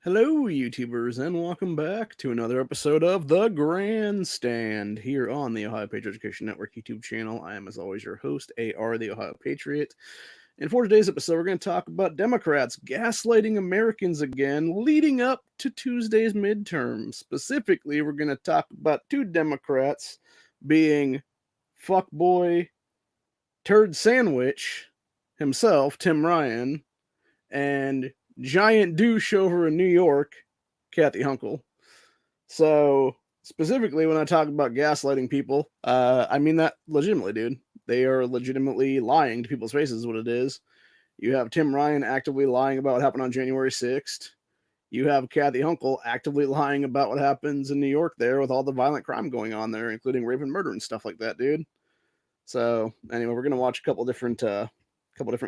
Hello, YouTubers, and welcome back to another episode of The Grandstand here on the Ohio Patriot Education Network YouTube channel. I am, as always, your host, AR, the Ohio Patriot. And for today's episode, we're going to talk about Democrats gaslighting Americans again, leading up to Tuesday's midterms. Specifically, we're going to talk about two Democrats being fuckboy turd sandwich himself, Tim Ryan, and giant douche over in New York, Kathy Honcul. So specifically, when I talk about gaslighting people, I mean that legitimately, dude. They are legitimately lying to people's faces, is what it is. You have Tim Ryan actively lying about what happened on January 6th. You have Kathy Honcul actively lying about what happens in New York there with all the violent crime going on there, including rape and murder and stuff like that, dude. So anyway, we're gonna watch a couple different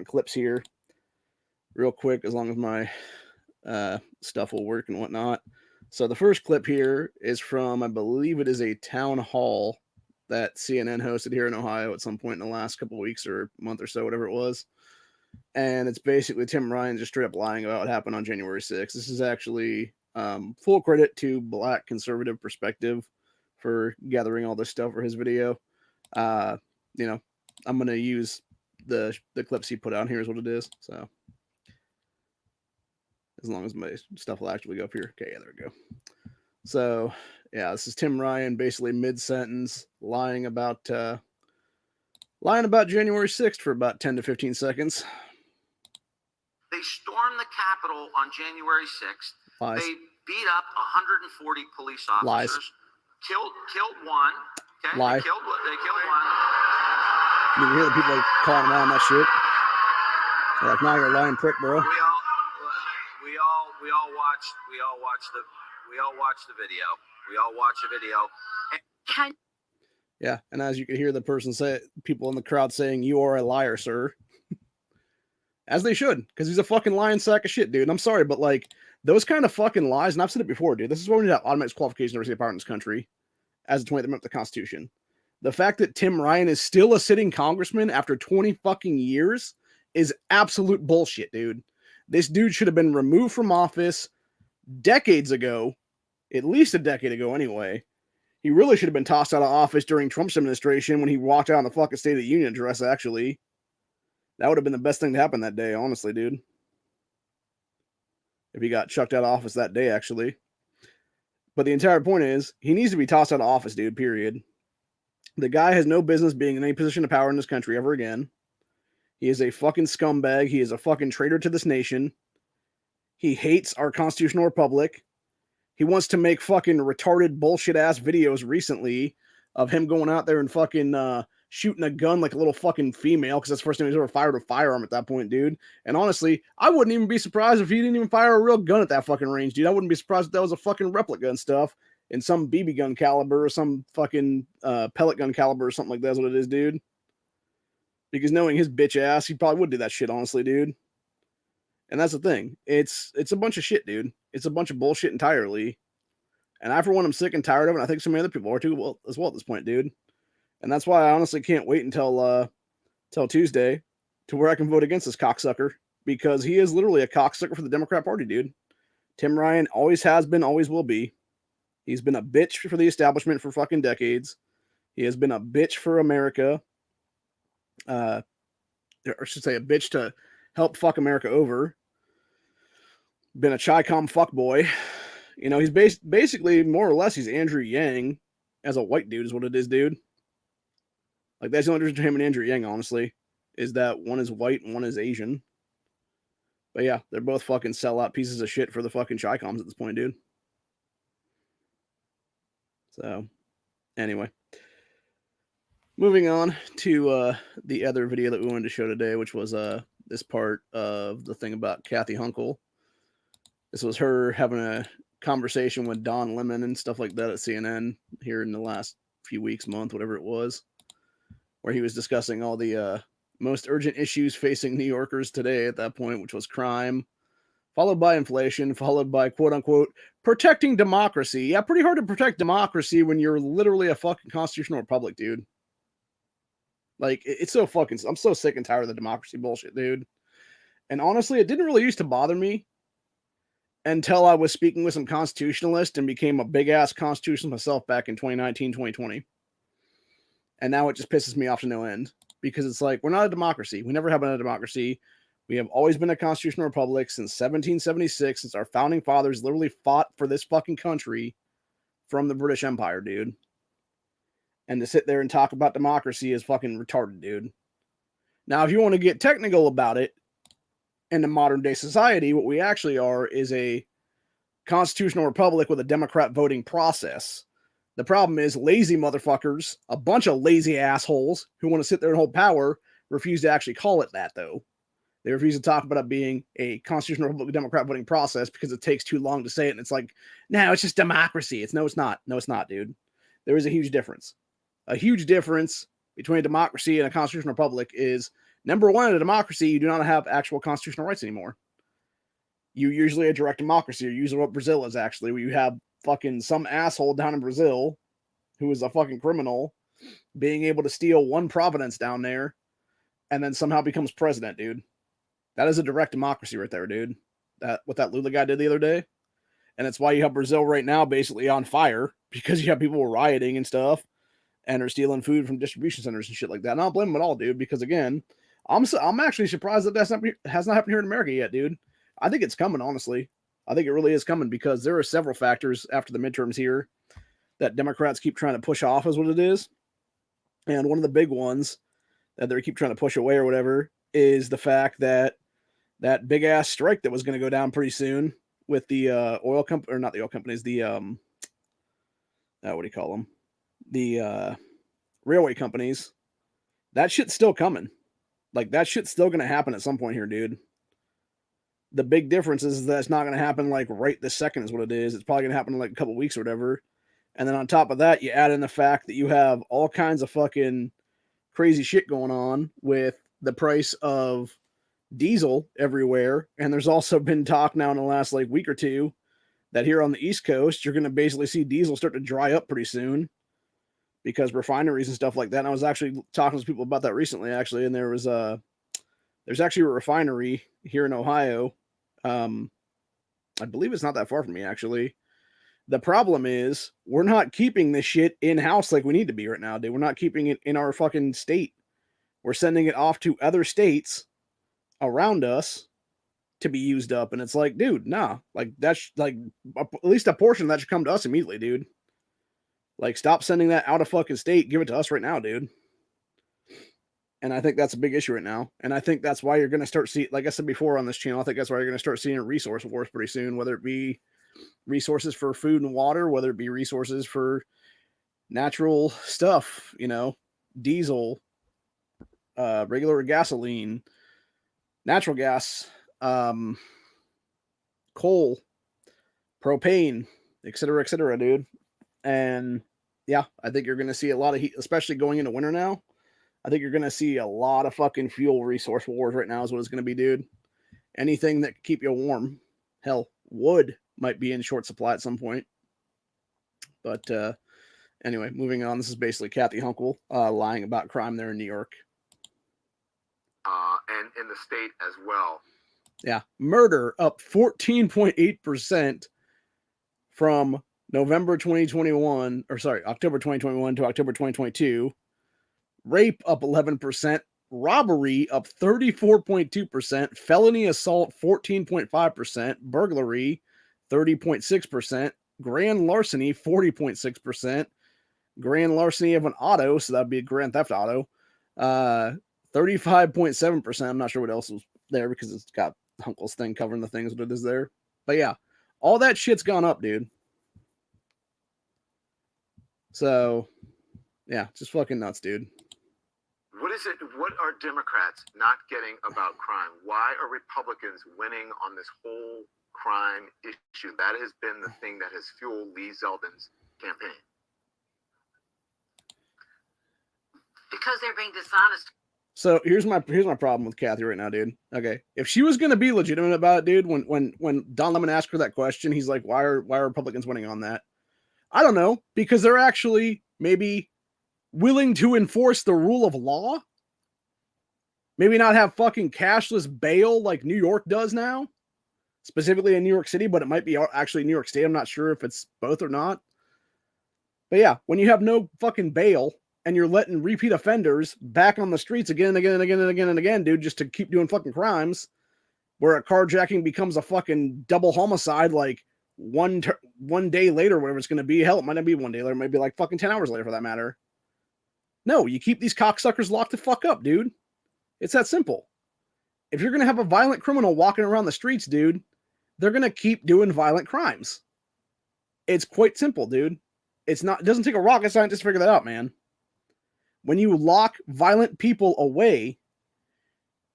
clips here real quick, as long as my stuff will work and whatnot. So the first clip here is from, I believe it is a town hall that CNN hosted here in Ohio at some point in the last couple of weeks or month or so, whatever it was. And it's basically Tim Ryan just straight up lying about what happened on January 6th. This is actually full credit to Black Conservative Perspective for gathering all this stuff for his video. I'm going to use the clips he put out here is what it is. So as long as my stuff will actually go up here. Okay, yeah, there we go. So, yeah, this is Tim Ryan basically mid-sentence lying about January 6th for about 10 to 15 seconds. They stormed the Capitol on January 6th. Lies. They beat up 140 police officers. Lies. Killed one. Okay? Lie. They killed one. You can hear the people calling him out on that shit. They're like, nah, you're a lying prick, bro. We all watched the video. We all watched the video. Yeah, and as you can hear the person say, people in the crowd saying, "You are a liar, sir." As they should, because he's a fucking lying sack of shit, dude. And I'm sorry, but like those kind of fucking lies, and I've said it before, dude. This is why we need to have automatic qualification to receive power in this country, as the 20th Amendment of the Constitution. The fact that Tim Ryan is still a sitting congressman after 20 fucking years is absolute bullshit, dude. This dude should have been removed from office decades ago, at least a decade ago anyway. He really should have been tossed out of office during Trump's administration when he walked out on the fucking State of the Union address, actually. That would have been the best thing to happen that day, honestly, dude. If he got chucked out of office that day, actually. But the entire point is, he needs to be tossed out of office, dude, period. The guy has no business being in any position of power in this country ever again. He is a fucking scumbag. He is a fucking traitor to this nation. He hates our constitutional republic. He wants to make fucking retarded bullshit ass videos recently of him going out there and fucking shooting a gun like a little fucking female, because that's the first time he's ever fired a firearm at that point, dude. And honestly, I wouldn't even be surprised if he didn't even fire a real gun at that fucking range, dude. I wouldn't be surprised if that was a fucking replica and stuff in some BB gun caliber or some fucking pellet gun caliber or something like that's what it is, dude. Because knowing his bitch ass, he probably would do that shit, honestly, dude. And that's the thing. It's a bunch of shit, dude. It's a bunch of bullshit entirely. And I, for one, am sick and tired of it. I think so many other people are too, as well at this point, dude. And that's why I honestly can't wait until Tuesday to where I can vote against this cocksucker, because he is literally a cocksucker for the Democrat Party, dude. Tim Ryan always has been, always will be. He's been a bitch for the establishment for fucking decades. He has been a bitch for America. Or I should say a bitch to help fuck America over. Been a Chi-Com fuckboy. You know, he's basically, more or less, he's Andrew Yang as a white dude is what it is, dude. Like, that's the only difference between him and Andrew Yang, honestly, is that one is white and one is Asian. But yeah, they're both fucking sellout pieces of shit for the fucking Chi-Coms at this point, dude. So, anyway. Moving on to the other video that we wanted to show today, which was this part of the thing about Kathy Honcul. This was her having a conversation with Don Lemon and stuff like that at CNN here in the last few weeks, month, whatever it was, where he was discussing all the most urgent issues facing New Yorkers today at that point, which was crime, followed by inflation, followed by, quote-unquote, protecting democracy. Yeah, pretty hard to protect democracy when you're literally a fucking constitutional republic, dude. Like, it's so fucking... I'm so sick and tired of the democracy bullshit, dude. And honestly, it didn't really used to bother me until I was speaking with some constitutionalists and became a big ass constitutionalist myself back in 2019, 2020. And now it just pisses me off to no end because it's like, we're not a democracy. We never have been a democracy. We have always been a constitutional republic since 1776, since our founding fathers literally fought for this fucking country from the British Empire, dude. And to sit there and talk about democracy is fucking retarded, dude. Now, if you want to get technical about it, in the modern day society, what we actually are is a constitutional republic with a Democrat voting process. The problem is lazy motherfuckers, a bunch of lazy assholes who want to sit there and hold power, refuse to actually call it that, though. They refuse to talk about it being a constitutional republic with Democrat voting process because it takes too long to say it. And it's like, no, it's just democracy. No, it's not. No, it's not, dude. There is a huge difference. A huge difference between a democracy and a constitutional republic is, number one, in a democracy, you do not have actual constitutional rights anymore. You usually a direct democracy, or usually what Brazil is actually, where you have fucking some asshole down in Brazil who is a fucking criminal being able to steal one province down there and then somehow becomes president, dude. That is a direct democracy right there, dude. What that Lula guy did the other day. And it's why you have Brazil right now basically on fire, because you have people rioting and stuff and are stealing food from distribution centers and shit like that. And I don't blame them at all, dude, because again, I'm actually surprised that has not happened here in America yet, dude. I think it's coming, honestly. I think it really is coming because there are several factors after the midterms here that Democrats keep trying to push off as what it is. And one of the big ones that they keep trying to push away or whatever is the fact that that big ass strike that was going to go down pretty soon with the oil company, or not the oil companies, the what do you call them? The railway companies. That shit's still coming. Like, that shit's still going to happen at some point here, dude. The big difference is that it's not going to happen, like, right this second is what it is. It's probably going to happen in, like, a couple weeks or whatever. And then on top of that, you add in the fact that you have all kinds of fucking crazy shit going on with the price of diesel everywhere. And there's also been talk now in the last, like, week or two that here on the East Coast, you're going to basically see diesel start to dry up pretty soon, because refineries and stuff like that. And I was actually talking to people about that recently, actually. And there's actually a refinery here in Ohio. I believe it's not that far from me, actually. The problem is we're not keeping this shit in-house like we need to be right now, dude. We're not keeping it in our fucking state. We're sending it off to other states around us to be used up. And it's like, dude, nah. Like, that's like, at least a portion of that should come to us immediately, dude. Like, stop sending that out of fucking state. Give it to us right now, dude. And I think that's a big issue right now. And I think that's why you're going to start seeing, like I said before on this channel, I think that's why you're going to start seeing resource wars pretty soon, whether it be resources for food and water, whether it be resources for natural stuff, you know, diesel, regular gasoline, natural gas, coal, propane, et cetera, dude. And yeah, I think you're going to see a lot of heat, especially going into winter now. I think you're going to see a lot of fucking fuel resource wars right now is what it's going to be, dude. Anything that can keep you warm. Hell, wood might be in short supply at some point. But anyway, moving on. This is basically Kathy Honcul lying about crime there in New York. And in the state as well. Yeah. Murder up 14.8% from October 2021 to October 2022. Rape up 11%. Robbery up 34.2%. Felony assault 14.5%. Burglary 30.6%. Grand larceny 40.6%. Grand larceny of an auto, so that'd be a grand theft auto, 35.7%. I'm not sure what else was there because it's got Huncul's thing covering the things that is there. But yeah, all that shit's gone up, dude. So, yeah, just fucking nuts, dude. What is it? What are Democrats not getting about crime? Why are Republicans winning on this whole crime issue? That has been the thing that has fueled Lee Zeldin's campaign. Because they're being dishonest. So here's my problem with Kathy right now, dude. Okay, if she was gonna be legitimate about it, dude, when Don Lemon asked her that question, he's like, why are Republicans winning on that? I don't know, because they're actually maybe willing to enforce the rule of law. Maybe not have fucking cashless bail like New York does now. specifically in New York City, but it might be actually New York State. I'm not sure if it's both or not. But yeah, when you have no fucking bail and you're letting repeat offenders back on the streets again and again and again and again and again, dude, just to keep doing fucking crimes, where a carjacking becomes a fucking double homicide like one day later, whatever it's going to be. Hell, it might not be 1 day later. It might be like fucking 10 hours later for that matter. No, you keep these cocksuckers locked the fuck up, dude. It's that simple. If you're going to have a violent criminal walking around the streets, dude, they're going to keep doing violent crimes. It's quite simple, dude. It doesn't take a rocket scientist to figure that out, man. When you lock violent people away,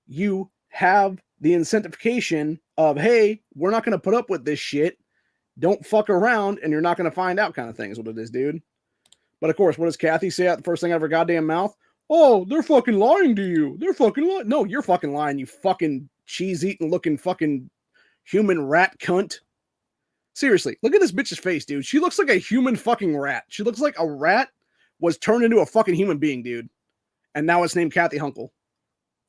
you have the incentivization of, hey, we're not going to put up with this shit. Don't fuck around and you're not going to find out kind of thing is what it is, dude. But of course, what does Kathy say out the first thing out of her goddamn mouth? Oh, they're fucking lying to you. They're fucking lying. No, you're fucking lying, you fucking cheese-eating looking fucking human rat cunt. Seriously, look at this bitch's face, dude. She looks like a human fucking rat. She looks like a rat was turned into a fucking human being, dude. And now it's named Kathy Honcul.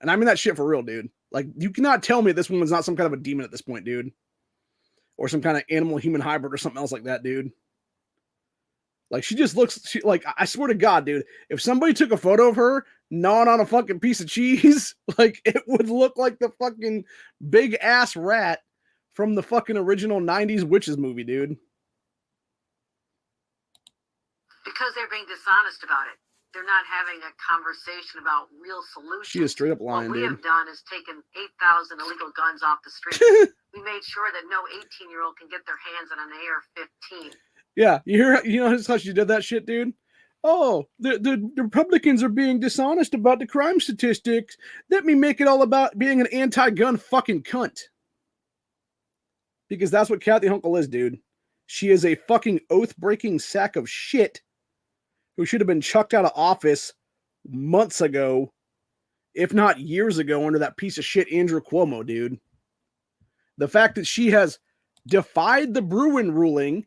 And I mean that shit for real, dude. Like, you cannot tell me this woman's not some kind of a demon at this point, dude. Or some kind of animal-human hybrid or something else like that, dude. Like, she just looks, like, I swear to God, dude, if somebody took a photo of her gnawing on a fucking piece of cheese, like, it would look like the fucking big-ass rat from the fucking original 90s Witches movie, dude. Because they're being dishonest about it. They're not having a conversation about real solutions. She is straight up lying, what we dude. have done is taken 8,000 illegal guns off the street. We made sure that no 18-year-old can get their hands on an AR-15. Yeah, you know how she did that shit, dude? Oh, the Republicans are being dishonest about the crime statistics. Let me make it all about being an anti-gun fucking cunt. Because that's what Kathy Honcul is, dude. She is a fucking oath-breaking sack of shit who should have been chucked out of office months ago, if not years ago, under that piece of shit Andrew Cuomo, dude. The fact that she has defied the Bruin ruling,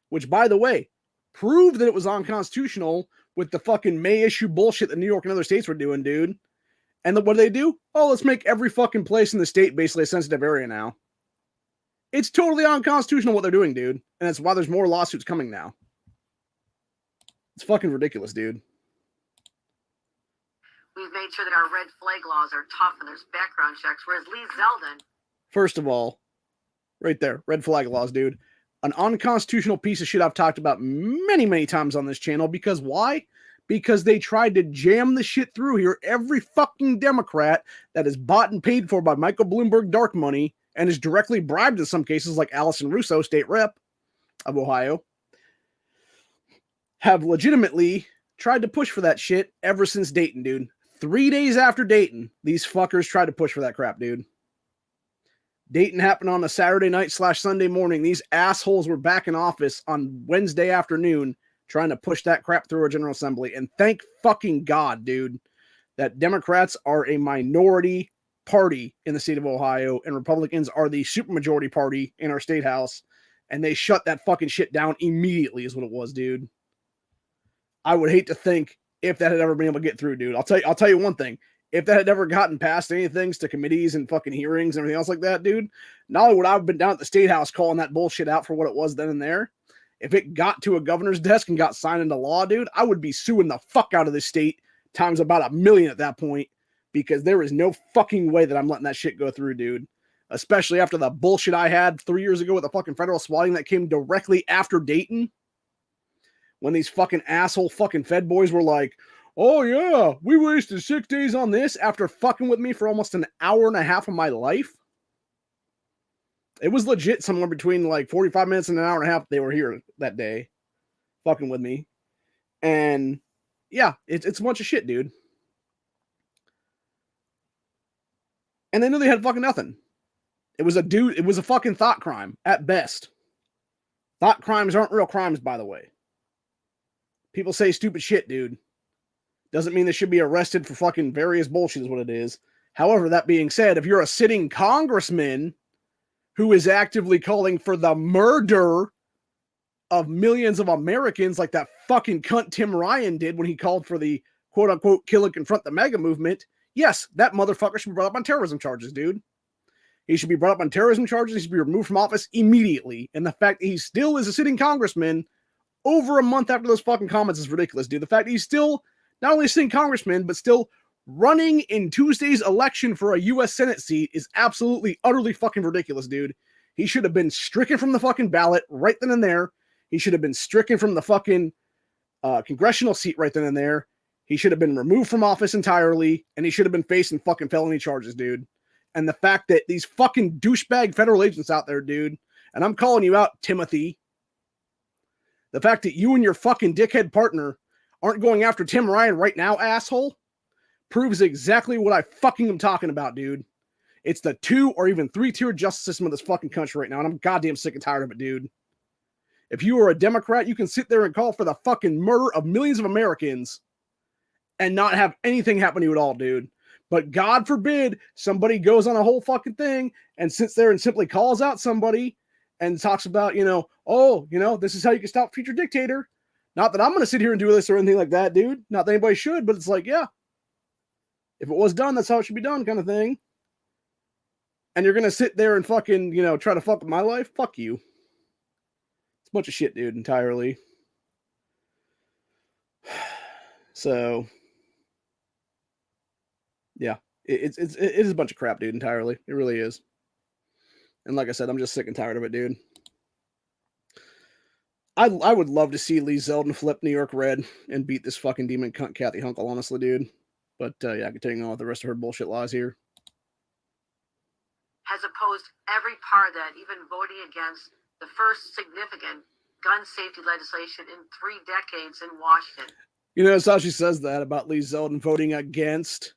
which, by the way, proved that it was unconstitutional with the fucking May issue bullshit that New York and other states were doing, dude. And what do they do? Oh, let's make every fucking place in the state basically a sensitive area now. It's totally unconstitutional what they're doing, dude. And that's why there's more lawsuits coming now. It's fucking ridiculous, dude. We've made sure that our red flag laws are tough and there's background checks, whereas Lee Zeldin... First of all, right there, red flag laws, dude. An unconstitutional piece of shit I've talked about many, many times on this channel. Because why? Because they tried to jam the shit through here. Every fucking Democrat that is bought and paid for by Michael Bloomberg dark money and is directly bribed in some cases, like Allison Russo, state rep of Ohio, have legitimately tried to push for that shit ever since Dayton, dude. 3 days after Dayton, these fuckers tried to push for that crap, dude. Dayton happened on a Saturday night / Sunday morning. These assholes were back in office on Wednesday afternoon trying to push that crap through our General Assembly. And thank fucking God, dude, that Democrats are a minority party in the state of Ohio and Republicans are the supermajority party in our state house. And they shut that fucking shit down immediately is what it was, dude. I would hate to think if that had ever been able to get through, dude. I'll tell you one thing. If that had ever gotten past anything to committees and fucking hearings and everything else like that, dude, not only would I have been down at the state house calling that bullshit out for what it was then and there, if it got to a governor's desk and got signed into law, dude, I would be suing the fuck out of this state times about 1 million at that point, because there is no fucking way that I'm letting that shit go through, dude. Especially after the bullshit I had 3 years ago with the fucking federal swatting that came directly after Dayton. When these fucking asshole fucking Fed boys were like, oh yeah, we wasted 6 days on this after fucking with me for almost an hour and a half of my life. It was legit somewhere between like 45 minutes and an hour and a half they were here that day fucking with me. And yeah, it's a bunch of shit, dude. And they knew they had fucking nothing. It was a fucking thought crime at best. Thought crimes aren't real crimes, by the way. People say stupid shit, dude. Doesn't mean they should be arrested for fucking various bullshit is what it is. However, that being said, if you're a sitting congressman who is actively calling for the murder of millions of Americans like that fucking cunt Tim Ryan did when he called for the quote-unquote kill and confront the MAGA movement, yes, that motherfucker should be brought up on terrorism charges, dude. He should be brought up on terrorism charges. He should be removed from office immediately. And the fact that he still is a sitting congressman over a month after those fucking comments is ridiculous, dude. The fact that he's still not only a sitting congressman, but still running in Tuesday's election for a U.S. Senate seat is absolutely, utterly fucking ridiculous, dude. He should have been stricken from the fucking ballot right then and there. He should have been stricken from the fucking congressional seat right then and there. He should have been removed from office entirely, and he should have been facing fucking felony charges, dude. And the fact that these fucking douchebag federal agents out there, dude, and I'm calling you out, Timothy, the fact that you and your fucking dickhead partner aren't going after Tim Ryan right now, asshole, proves exactly what I fucking am talking about, dude. It's the 2 or even 3-tier justice system of this fucking country right now, and I'm goddamn sick and tired of it, dude. If you are a Democrat, you can sit there and call for the fucking murder of millions of Americans and not have anything happen to you at all, dude. But God forbid somebody goes on a whole fucking thing and sits there and simply calls out somebody and talks about, this is how you can stop future dictator. Not that I'm going to sit here and do this or anything like that, dude. Not that anybody should, but it's like, yeah. If it was done, that's how it should be done, kind of thing. And you're going to sit there and fucking, try to fuck with my life? Fuck you. It's a bunch of shit, dude, entirely. So, yeah, it is a bunch of crap, dude, entirely. It really is. And like I said, I'm just sick and tired of it, dude. I would love to see Lee Zeldin flip New York red and beat this fucking demon cunt Kathy Honcul, honestly, dude. But, yeah, continuing on with the rest of her bullshit lies here. Has opposed every part of that, even voting against the first significant gun safety legislation in 3 decades in Washington. You notice how she says that about Lee Zeldin voting against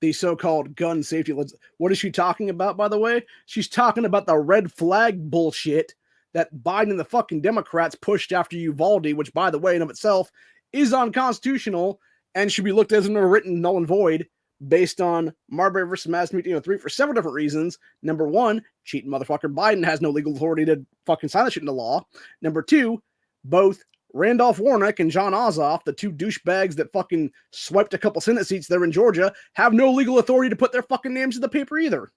the so-called gun safety. What is she talking about, by the way? She's talking about the red flag bullshit that Biden and the fucking Democrats pushed after Uvalde, which, by the way, in of itself, is unconstitutional and should be looked as a written null and void based on Marbury versus Madison 3 for several different reasons. Number 1, cheating motherfucker Biden has no legal authority to fucking sign that shit into law. Number 2, both Randolph Warnock and John Ossoff, the 2 douchebags that fucking swiped a couple Senate seats there in Georgia, have no legal authority to put their fucking names in the paper either.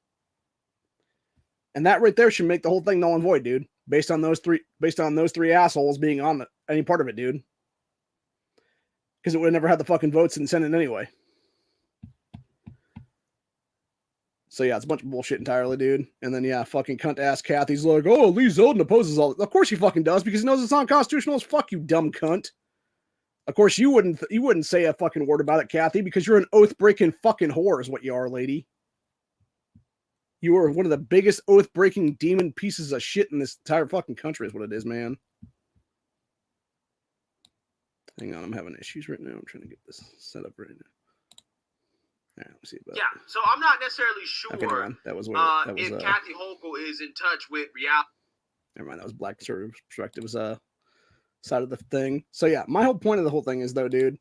And that right there should make the whole thing null and void, dude. Based on those three assholes being on any part of it, dude. Because it would have never had the fucking votes in the Senate anyway. So yeah, it's a bunch of bullshit entirely, dude. And then yeah, fucking cunt ass Kathy's like, oh, Lee Zeldin opposes all. Of course he fucking does, because he knows it's unconstitutional as fuck, you dumb cunt. Of course you wouldn't say a fucking word about it, Kathy, because you're an oath-breaking fucking whore is what you are, lady. You are one of the biggest oath-breaking demon pieces of shit in this entire fucking country is what it is, man. Hang on, I'm having issues right now. I'm trying to get this set up right now. All right, let's see about Yeah, so I'm not necessarily sure that was if Kathy Hochul is in touch with reality. Never mind, that was Black Conservative Perspective's side of the thing. So yeah, my whole point of the whole thing is though, dude,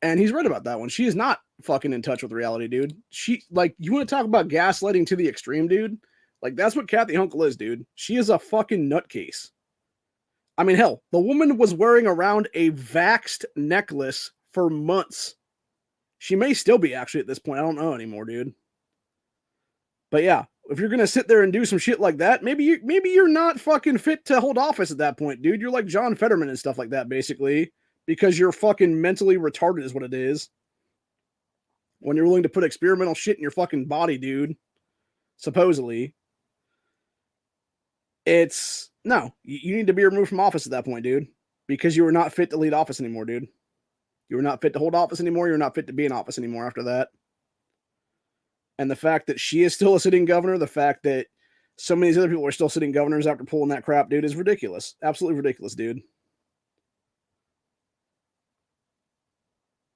and he's right about that one. She is not fucking in touch with reality, dude. She, like, you want to talk about gaslighting to the extreme, dude? Like, that's what Kathy Hochul is, dude. She is a fucking nutcase. I mean, hell, the woman was wearing around a vaxxed necklace for months. She may still be, actually, at this point. I don't know anymore, dude. But yeah, if you're gonna sit there and do some shit like that, maybe you're not fucking fit to hold office at that point, dude. You're like John Fetterman and stuff like that, basically, because you're fucking mentally retarded is what it is. When you're willing to put experimental shit in your fucking body, dude, supposedly, it's, no, you need to be removed from office at that point, dude, because you are not fit to lead office anymore, dude. You are not fit to hold office anymore. You're not fit to be in office anymore after that. And the fact that she is still a sitting governor, the fact that so many of these other people are still sitting governors after pulling that crap, dude, is ridiculous. Absolutely ridiculous, dude.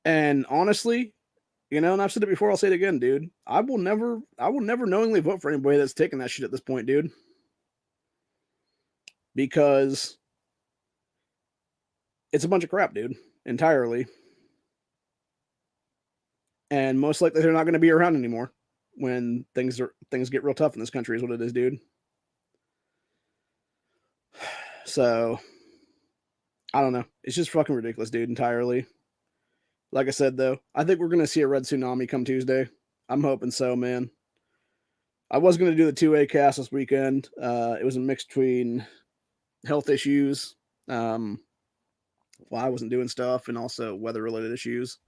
And honestly, and I've said it before, I'll say it again, dude. I will never knowingly vote for anybody that's taking that shit at this point, dude. Because it's a bunch of crap, dude. Entirely. And most likely they're not going to be around anymore when things get real tough in this country is what it is, dude. So, I don't know. It's just fucking ridiculous, dude, entirely. Like I said, though, I think we're going to see a red tsunami come Tuesday. I'm hoping so, man. I was going to do the 2A cast this weekend. It was a mix between health issues, while I wasn't doing stuff, and also weather-related issues.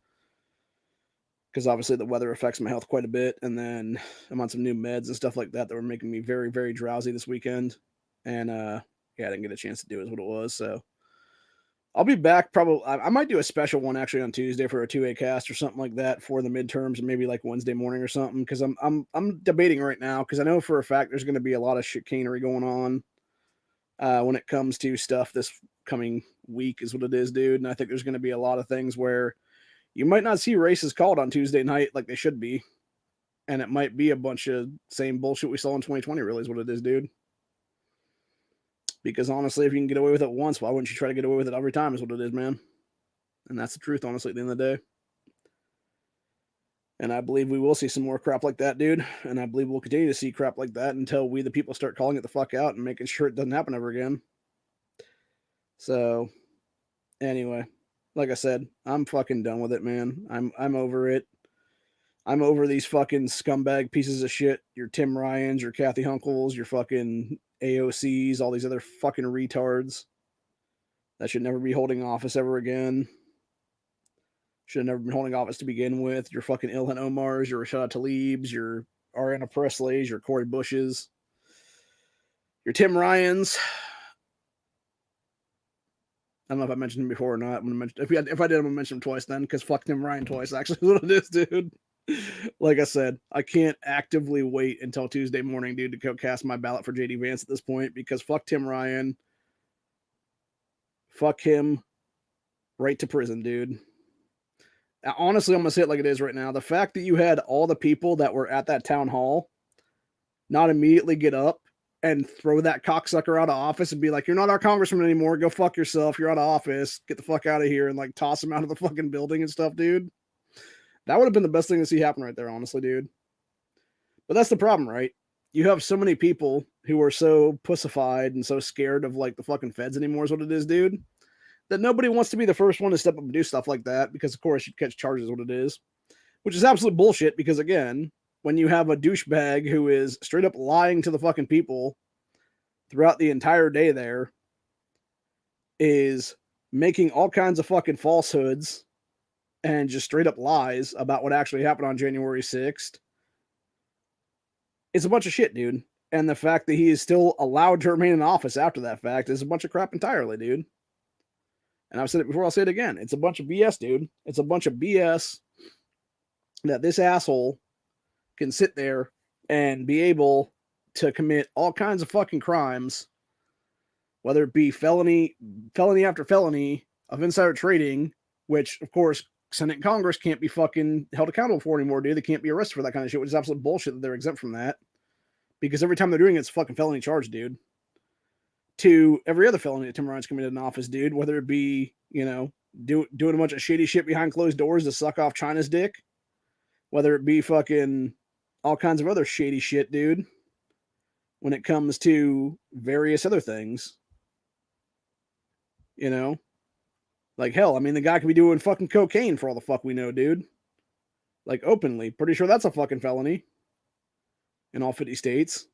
Because obviously the weather affects my health quite a bit, and then I'm on some new meds and stuff like that that were making me very, very drowsy this weekend. And yeah, I didn't get a chance to do it, is what it was. So I'll be back probably. I might do a special one actually on Tuesday for a 2A cast or something like that for the midterms, and maybe like Wednesday morning or something. Because I'm debating right now because I know for a fact there's going to be a lot of chicanery going on when it comes to stuff this coming week, is what it is, dude. And I think there's going to be a lot of things where you might not see races called on Tuesday night like they should be. And it might be a bunch of same bullshit we saw in 2020, really, is what it is, dude. Because honestly, if you can get away with it once, why wouldn't you try to get away with it every time, is what it is, man. And that's the truth, honestly, at the end of the day. And I believe we will see some more crap like that, dude. And I believe we'll continue to see crap like that until we, the people, start calling it the fuck out and making sure it doesn't happen ever again. So, anyway, like I said, I'm fucking done with it, man. I'm over it. I'm over these fucking scumbag pieces of shit. Your Tim Ryans, your Kathy Hunculs, your fucking AOCs, all these other fucking retards that should never be holding office ever again. Should have never been holding office to begin with. Your fucking Ilhan Omars, your Rashad Tlaibs, your Ariana Presleys, your Cori Bushes, your Tim Ryans. I don't know if I mentioned him before or not. I'm gonna mention if I did, I'm gonna mention him twice then, because fuck Tim Ryan twice. Actually, is what it is, dude. Like I said, I can't actively wait until Tuesday morning, dude, to go cast my ballot for JD Vance at this point, because fuck Tim Ryan. Fuck him right to prison, dude. Honestly, I'm going to say it like it is right now. The fact that you had all the people that were at that town hall not immediately get up and throw that cocksucker out of office and be like, you're not our congressman anymore. Go fuck yourself. You're out of office. Get the fuck out of here, and like toss him out of the fucking building and stuff, dude. That would have been the best thing to see happen right there, honestly, dude. But that's the problem, right? You have so many people who are so pussified and so scared of like the fucking feds anymore, is what it is, dude, that nobody wants to be the first one to step up and do stuff like that, because of course you'd catch charges, what it is, which is absolute bullshit. Because again, when you have a douchebag who is straight up lying to the fucking people throughout the entire day, there is making all kinds of fucking falsehoods and just straight up lies about what actually happened on January 6th. It's a bunch of shit, dude. And the fact that he is still allowed to remain in office after that fact is a bunch of crap entirely, dude. And I've said it before, I'll say it again. It's a bunch of BS, dude. It's a bunch of BS that this asshole can sit there and be able to commit all kinds of fucking crimes, whether it be felony after felony of insider trading, which, of course, Senate and Congress can't be fucking held accountable for anymore, dude. They can't be arrested for that kind of shit, which is absolute bullshit that they're exempt from that. Because every time they're doing it, it's a fucking felony charge, dude. To every other felony that Tim Ryan's committed in office, dude, whether it be, you know, doing a bunch of shady shit behind closed doors to suck off China's dick, whether it be fucking all kinds of other shady shit, dude, when it comes to various other things, you know, like hell, I mean, the guy could be doing fucking cocaine for all the fuck we know, dude, like openly. Pretty sure that's a fucking felony in all 50 states.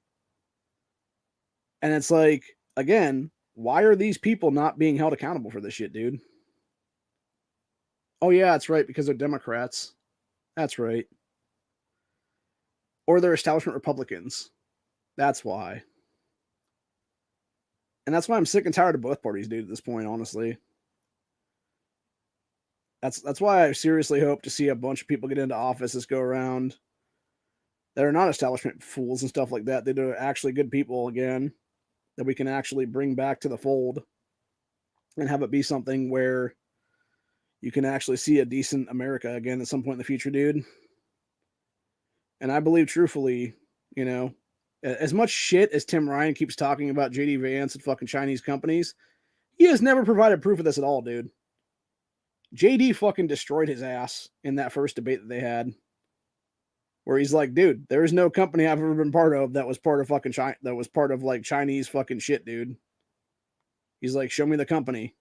And it's like, again, why are these people not being held accountable for this shit, dude? Oh, yeah, that's right, because they're Democrats. That's right. Or they're establishment Republicans. That's why. And that's why I'm sick and tired of both parties, dude, at this point, honestly. That's why I seriously hope to see a bunch of people get into office this go around that are not establishment fools and stuff like that. That are actually good people again, that we can actually bring back to the fold and have it be something where you can actually see a decent America again at some point in the future, dude. And I believe truthfully, you know, as much shit as Tim Ryan keeps talking about JD Vance and fucking Chinese companies, he has never provided proof of this at all, dude. JD fucking destroyed his ass in that first debate that they had, where he's like, dude, there is no company I've ever been part of that was part of fucking China, that was part of like Chinese fucking shit, dude. He's like, show me the company.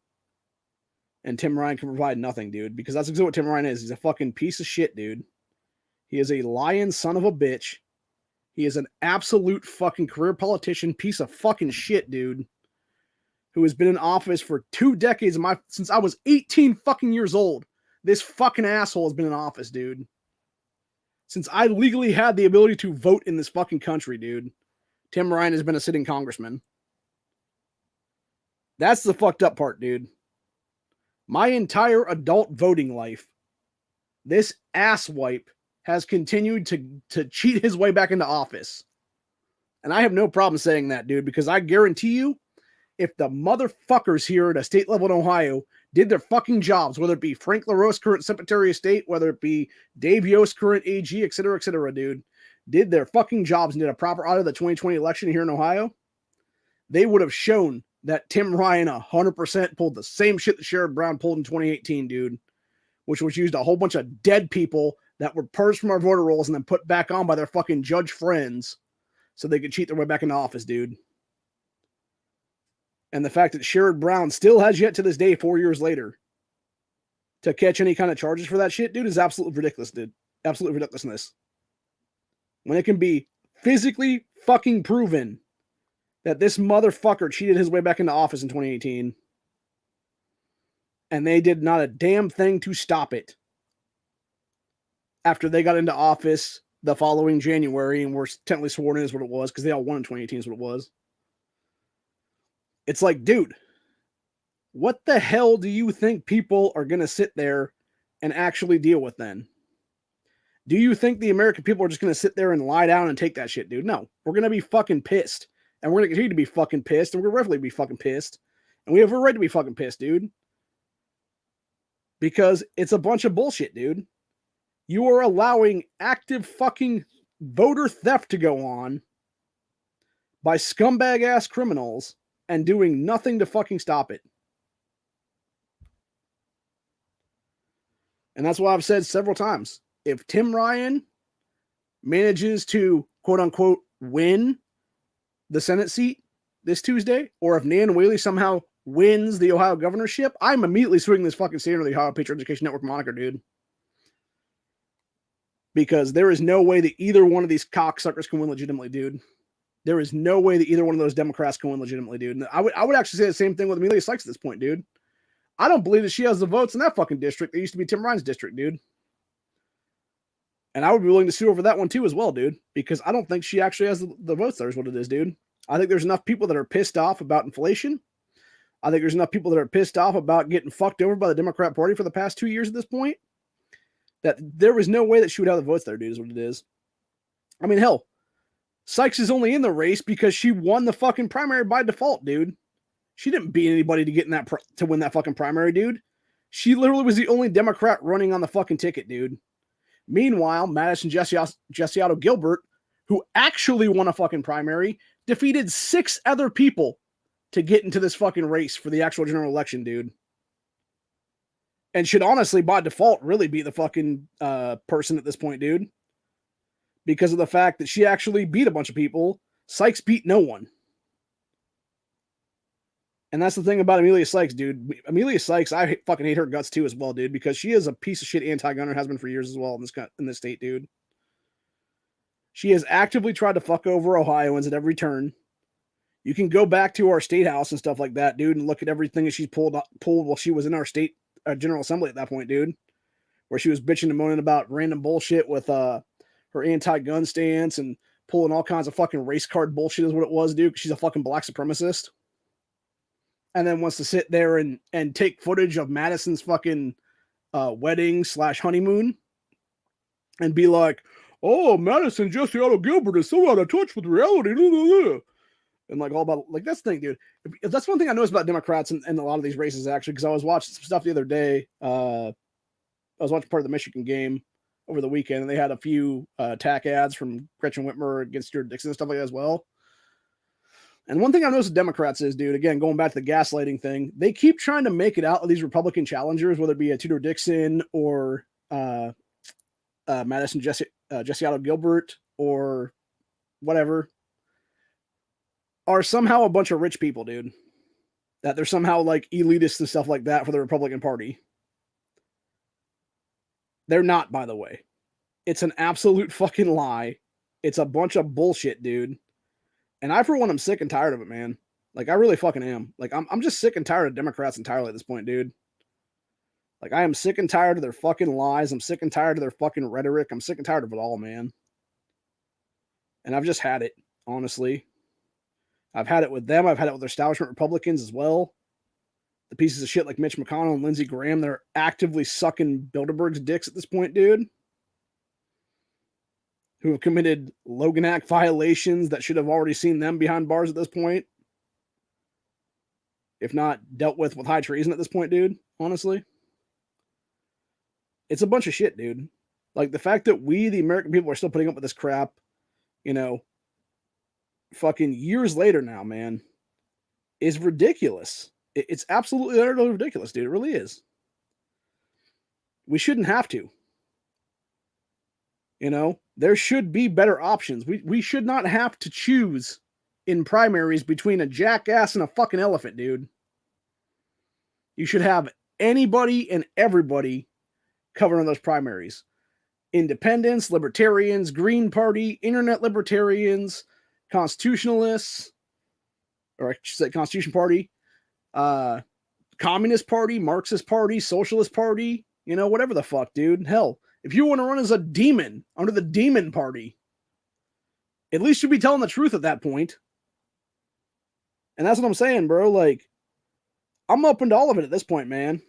And Tim Ryan can provide nothing, dude, because that's exactly what Tim Ryan is. He's a fucking piece of shit, dude. He is a lying son of a bitch. He is an absolute fucking career politician, piece of fucking shit, dude, who has been in office for 2 decades since I was 18 fucking years old. This fucking asshole has been in office, dude. Since I legally had the ability to vote in this fucking country, dude. Tim Ryan has been a sitting congressman. That's the fucked up part, dude. My entire adult voting life, this asswipe has continued to cheat his way back into office. And I have no problem saying that, dude, because I guarantee you, if the motherfuckers here at a state level in Ohio did their fucking jobs, whether it be Frank LaRose, current Secretary of State, whether it be Dave Yost, current AG, et cetera, dude, did their fucking jobs and did a proper audit of the 2020 election here in Ohio, they would have shown that Tim Ryan 100% pulled the same shit that Sherrod Brown pulled in 2018, dude, which was used a whole bunch of dead people that were purged from our voter rolls and then put back on by their fucking judge friends so they could cheat their way back into office, dude. And the fact that Sherrod Brown still has yet to this day, 4 years later, to catch any kind of charges for that shit, dude, is absolutely ridiculous, dude. Absolute ridiculousness. When it can be physically fucking proven that this motherfucker cheated his way back into office in 2018, and they did not a damn thing to stop it after they got into office the following January and were technically sworn in is what it was, because they all won in 2018 is what it was. It's like, dude, what the hell do you think people are going to sit there and actually deal with then? Do you think the American people are just going to sit there and lie down and take that shit, dude? No, we're going to be fucking pissed. And we're going to continue to be fucking pissed. And we're going to rightfully be fucking pissed. And we have a right to be fucking pissed, dude. Because it's a bunch of bullshit, dude. You are allowing active fucking voter theft to go on by scumbag ass criminals and doing nothing to fucking stop it. And that's why I've said several times, if Tim Ryan manages to quote unquote win the Senate seat this Tuesday, or if Nan Whaley somehow wins the Ohio governorship, I'm immediately swinging this fucking state under the Ohio Patriot Education Network moniker, dude. Because there is no way that either one of these cocksuckers can win legitimately, dude. There is no way that either one of those Democrats can win legitimately, dude. And I would actually say the same thing with Amelia Sykes at this point, dude. I don't believe that she has the votes in that fucking district. It used to be Tim Ryan's district, dude. And I would be willing to sue over that one too as well, dude. Because I don't think she actually has the votes there is what it is, dude. I think there's enough people that are pissed off about inflation. I think there's enough people that are pissed off about getting fucked over by the Democrat Party for the past 2 years at this point, that there was no way that she would have the votes there, dude, is what it is. I mean, hell, Sykes is only in the race because she won the fucking primary by default, dude. She didn't beat anybody to get in that to win that fucking primary, dude. She literally was the only Democrat running on the fucking ticket, dude. Meanwhile, Madison Jesse Otto Gilbert, who actually won a fucking primary, defeated 6 other people to get into this fucking race for the actual general election, dude. And should honestly, by default, really be the fucking person at this point, dude. Because of the fact that she actually beat a bunch of people. Sykes beat no one. And that's the thing about Amelia Sykes, dude. Amelia Sykes, I fucking hate her guts too as well, dude. Because she is a piece of shit anti-gunner, has been for years as well in this state, dude. She has actively tried to fuck over Ohioans at every turn. You can go back to our state house and stuff like that, dude, and look at everything that she's pulled while she was in our state General Assembly at that point, dude. Where she was bitching and moaning about random bullshit with her anti-gun stance and pulling all kinds of fucking race card bullshit is what it was, dude, because she's a fucking black supremacist. And then wants to sit there and take footage of Madison's fucking wedding / honeymoon and be like, oh, Madison Jesse Otto Gilbert is so out of touch with reality. And like all about, like, that's the thing, dude. If that's one thing I noticed about Democrats and a lot of these races, actually, because I was watching some stuff the other day. I was watching part of the Michigan game over the weekend, and they had a few attack ads from Gretchen Whitmer against Stuart Dixon and stuff like that as well. And one thing I noticed with Democrats is, dude, again, going back to the gaslighting thing, they keep trying to make it out of these Republican challengers, whether it be a Tudor Dixon or Madison Jesse Otto Gilbert or whatever, are somehow a bunch of rich people, dude. That they're somehow like elitists and stuff like that for the Republican Party. They're not, by the way. It's an absolute fucking lie. It's a bunch of bullshit, dude. And I, for one, am sick and tired of it, man. Like, I really fucking am. Like, I'm just sick and tired of Democrats entirely at this point, dude. Like, I am sick and tired of their fucking lies. I'm sick and tired of their fucking rhetoric. I'm sick and tired of it all, man. And I've just had it, honestly. I've had it with them. I've had it with their establishment Republicans as well. The pieces of shit like Mitch McConnell and Lindsey Graham, they're actively sucking Bilderberg's dicks at this point, dude. Who have committed Logan Act violations that should have already seen them behind bars at this point. If not dealt with high treason at this point, dude, honestly. It's a bunch of shit, dude. Like, the fact that we, the American people, are still putting up with this crap, you know, fucking years later now, man, is ridiculous. It's absolutely utterly ridiculous, dude. It really is. We shouldn't have to. You know, there should be better options. We should not have to choose in primaries between a jackass and a fucking elephant, dude. You should have anybody and everybody covering those primaries. Independents, libertarians, Green Party, internet libertarians, constitutionalists, or I should say Constitution Party, Communist Party, Marxist Party, Socialist Party, you know, whatever the fuck, dude. Hell, if you want to run as a demon under the Demon Party, at least you'd be telling the truth at that point. And that's what I'm saying, bro. Like, I'm open to all of it at this point, man.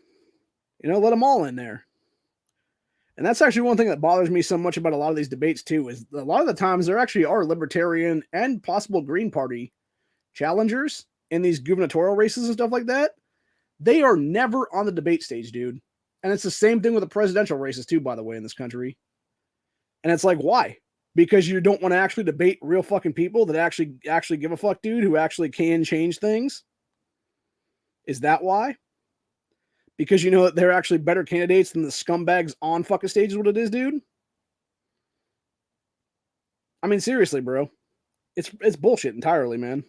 You know, let them all in there. And that's actually one thing that bothers me so much about a lot of these debates, too, is a lot of the times there actually are libertarian and possible Green Party challengers in these gubernatorial races and stuff like that. They are never on the debate stage, dude. And it's the same thing with the presidential races, too, by the way, in this country. And it's like, why? Because you don't want to actually debate real fucking people that actually give a fuck, dude, who actually can change things? Is that why? Because you know that they're actually better candidates than the scumbags on fucking stage is what it is, dude? I mean, seriously, bro. It's bullshit entirely, man.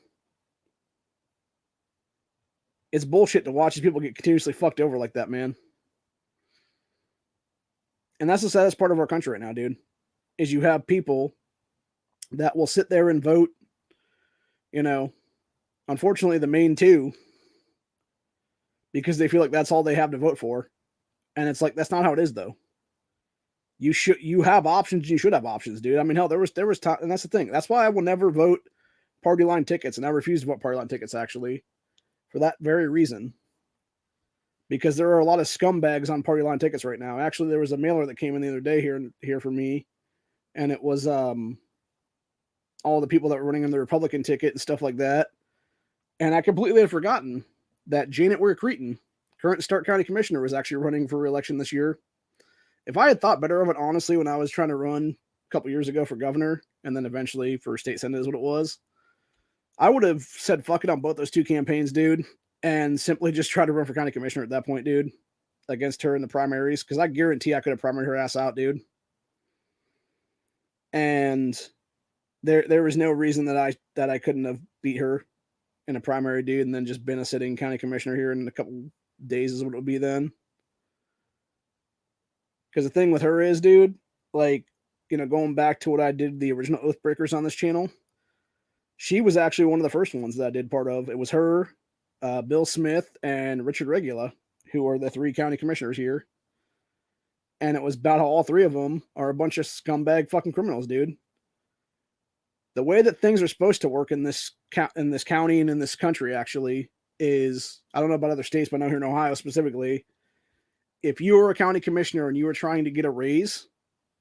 It's bullshit to watch these people get continuously fucked over like that, man. And that's the saddest part of our country right now, dude. Is you have people that will sit there and vote, you know, unfortunately the main two, because they feel like that's all they have to vote for. And it's like, that's not how it is, though. You have options. You should have options, dude. I mean, hell, there was time, and that's the thing. That's why I will never vote party line tickets, and I refuse to vote party line tickets, actually, for that very reason. Because there are a lot of scumbags on party line tickets right now. Actually, there was a mailer that came in the other day here for me, and it was all the people that were running on the Republican ticket and stuff like that. And I completely had forgotten that Janet Ware-Cretin, current Stark County Commissioner, was actually running for re-election this year. If I had thought better of it, honestly, when I was trying to run a couple years ago for governor, and then eventually for state senate is what it was, I would have said fuck it on both those two campaigns, dude, and simply just try to run for county commissioner at that point, dude, against her in the primaries, because I guarantee I could have primaried her ass out, dude. And there was no reason that I couldn't have beat her in a primary, dude, and then just been a sitting county commissioner here in a couple days is what it would be then. Because the thing with her is, dude, like, you know, going back to what I did, the original Oath Breakers on this channel, she was actually one of the first ones that I did part of. It was her, Bill Smith, and Richard Regula, who are the three county commissioners here. And it was about how all three of them are a bunch of scumbag fucking criminals, dude. The way that things are supposed to work in this county and in this country, actually, is, I don't know about other states, but I know here in Ohio specifically, if you are a county commissioner and you are trying to get a raise,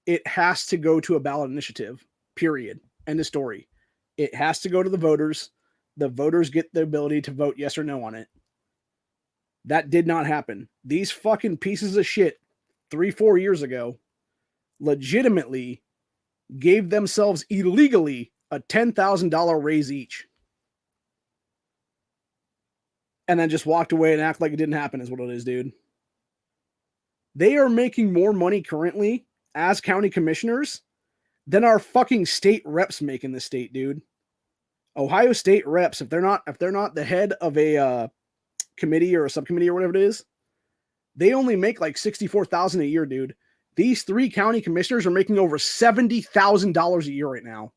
it has to go to a ballot initiative, period. End of story. It has to go to the voters. The voters get the ability to vote yes or no on it. That did not happen. These fucking pieces of shit 3-4 years ago legitimately gave themselves illegally a $10,000 raise each. And then just walked away and act like it didn't happen is what it is, dude. They are making more money currently as county commissioners than our fucking state reps make in this state, dude. Ohio state reps, if they're not the head of a committee or a subcommittee or whatever it is, they only make like $64,000 a year, dude. These 3 county commissioners are making over $70,000 a year right now.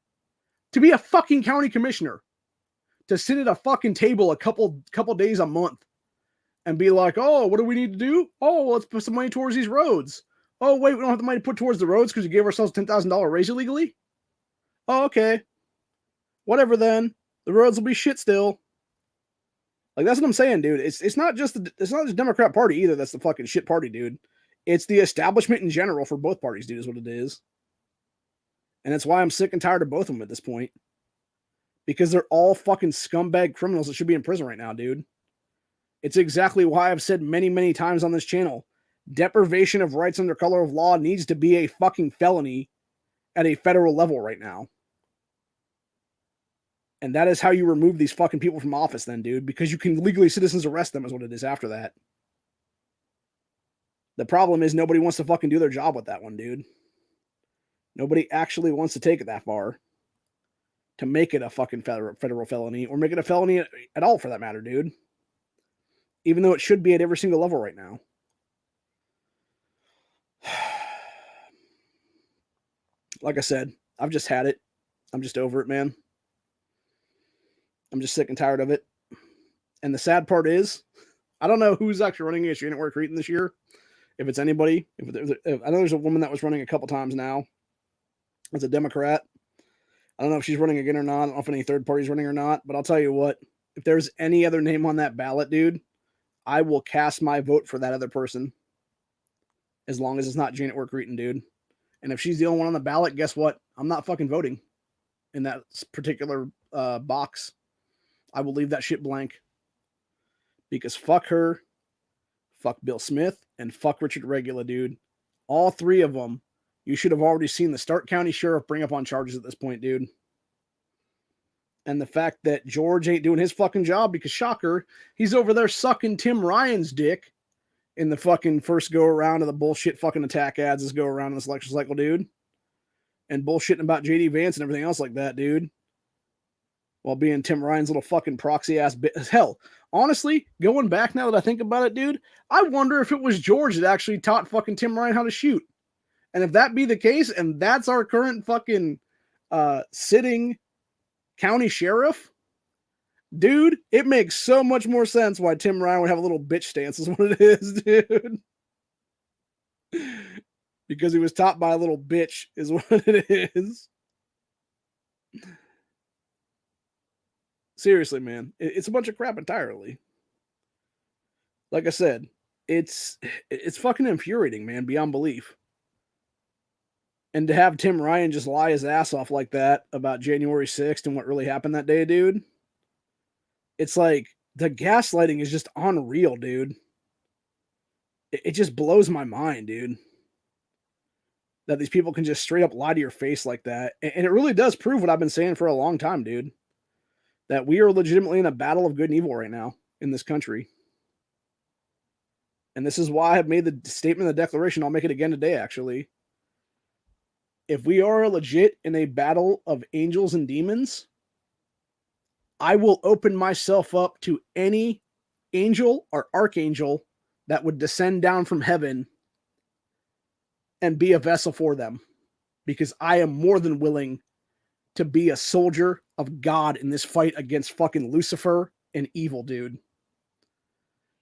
To be a fucking county commissioner. To sit at a fucking table a couple days a month and be like, oh, what do we need to do? Oh, let's put some money towards these roads. Oh, wait, we don't have the money to put towards the roads because we gave ourselves a $10,000 raise illegally? Oh, okay. Whatever then. The roads will be shit still. Like, that's what I'm saying, dude. It's not just the Democrat Party either that's the fucking shit party, dude. It's the establishment in general for both parties, dude, is what it is. And that's why I'm sick and tired of both of them at this point. Because they're all fucking scumbag criminals that should be in prison right now, dude. It's exactly why I've said many, many times on this channel, deprivation of rights under color of law needs to be a fucking felony at a federal level right now. And that is how you remove these fucking people from office then, dude, because you can legally citizens arrest them is what it is after that. The problem is nobody wants to fucking do their job with that one, dude. Nobody actually wants to take it that far to make it a fucking federal felony or make it a felony at all for that matter, dude. Even though it should be at every single level right now. Like I said, I've just had it. I'm just over it, man. I'm just sick and tired of it. And the sad part is, I don't know who's actually running against Janet Ware Creighton this year. If it's anybody. If I know there's a woman that was running a couple times now. As a Democrat. I don't know if she's running again or not. I don't know if any third party's running or not. But I'll tell you what. If there's any other name on that ballot, dude, I will cast my vote for that other person. As long as it's not Janet Ware Creighton, dude. And if she's the only one on the ballot, guess what? I'm not fucking voting in that particular box. I will leave that shit blank. Because fuck her, fuck Bill Smith, and fuck Richard Regula, dude. All 3 of them, you should have already seen the Stark County Sheriff bring up on charges at this point, dude. And the fact that George ain't doing his fucking job because, shocker, he's over there sucking Tim Ryan's dick in the fucking first go around of the bullshit fucking attack ads as go around in this election cycle, dude. And bullshitting about JD Vance and everything else like that, dude. While being Tim Ryan's little fucking proxy ass bit. Hell, honestly, going back now that I think about it, dude, I wonder if it was George that actually taught fucking Tim Ryan how to shoot. And if that be the case, and that's our current fucking sitting county sheriff, dude, it makes so much more sense why Tim Ryan would have a little bitch stance is what it is, dude. Because he was taught by a little bitch is what it is. Seriously, man. It's a bunch of crap entirely. Like I said, it's fucking infuriating, man, beyond belief. And to have Tim Ryan just lie his ass off like that about January 6th and what really happened that day, dude. It's like the gaslighting is just unreal, dude. It just blows my mind, dude. That these people can just straight up lie to your face like that. And it really does prove what I've been saying for a long time, dude. That we are legitimately in a battle of good and evil right now in this country. And this is why I've made the statement, the declaration. I'll make it again today, actually. If we are legit in a battle of angels and demons, I will open myself up to any angel or archangel that would descend down from heaven and be a vessel for them. Because I am more than willing to be a soldier of God in this fight against fucking Lucifer and evil, dude.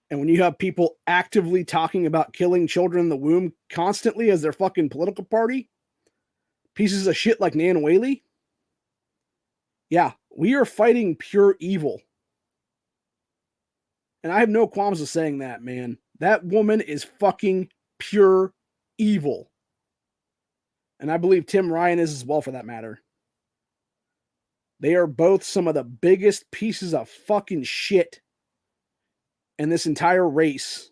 And when you have people actively talking about killing children in the womb constantly as their fucking political party, pieces of shit like Nan Whaley, yeah, we are fighting pure evil. And I have no qualms with saying that, man. That woman is fucking pure evil. And I believe Tim Ryan is as well, for that matter. They are both some of the biggest pieces of fucking shit in this entire race.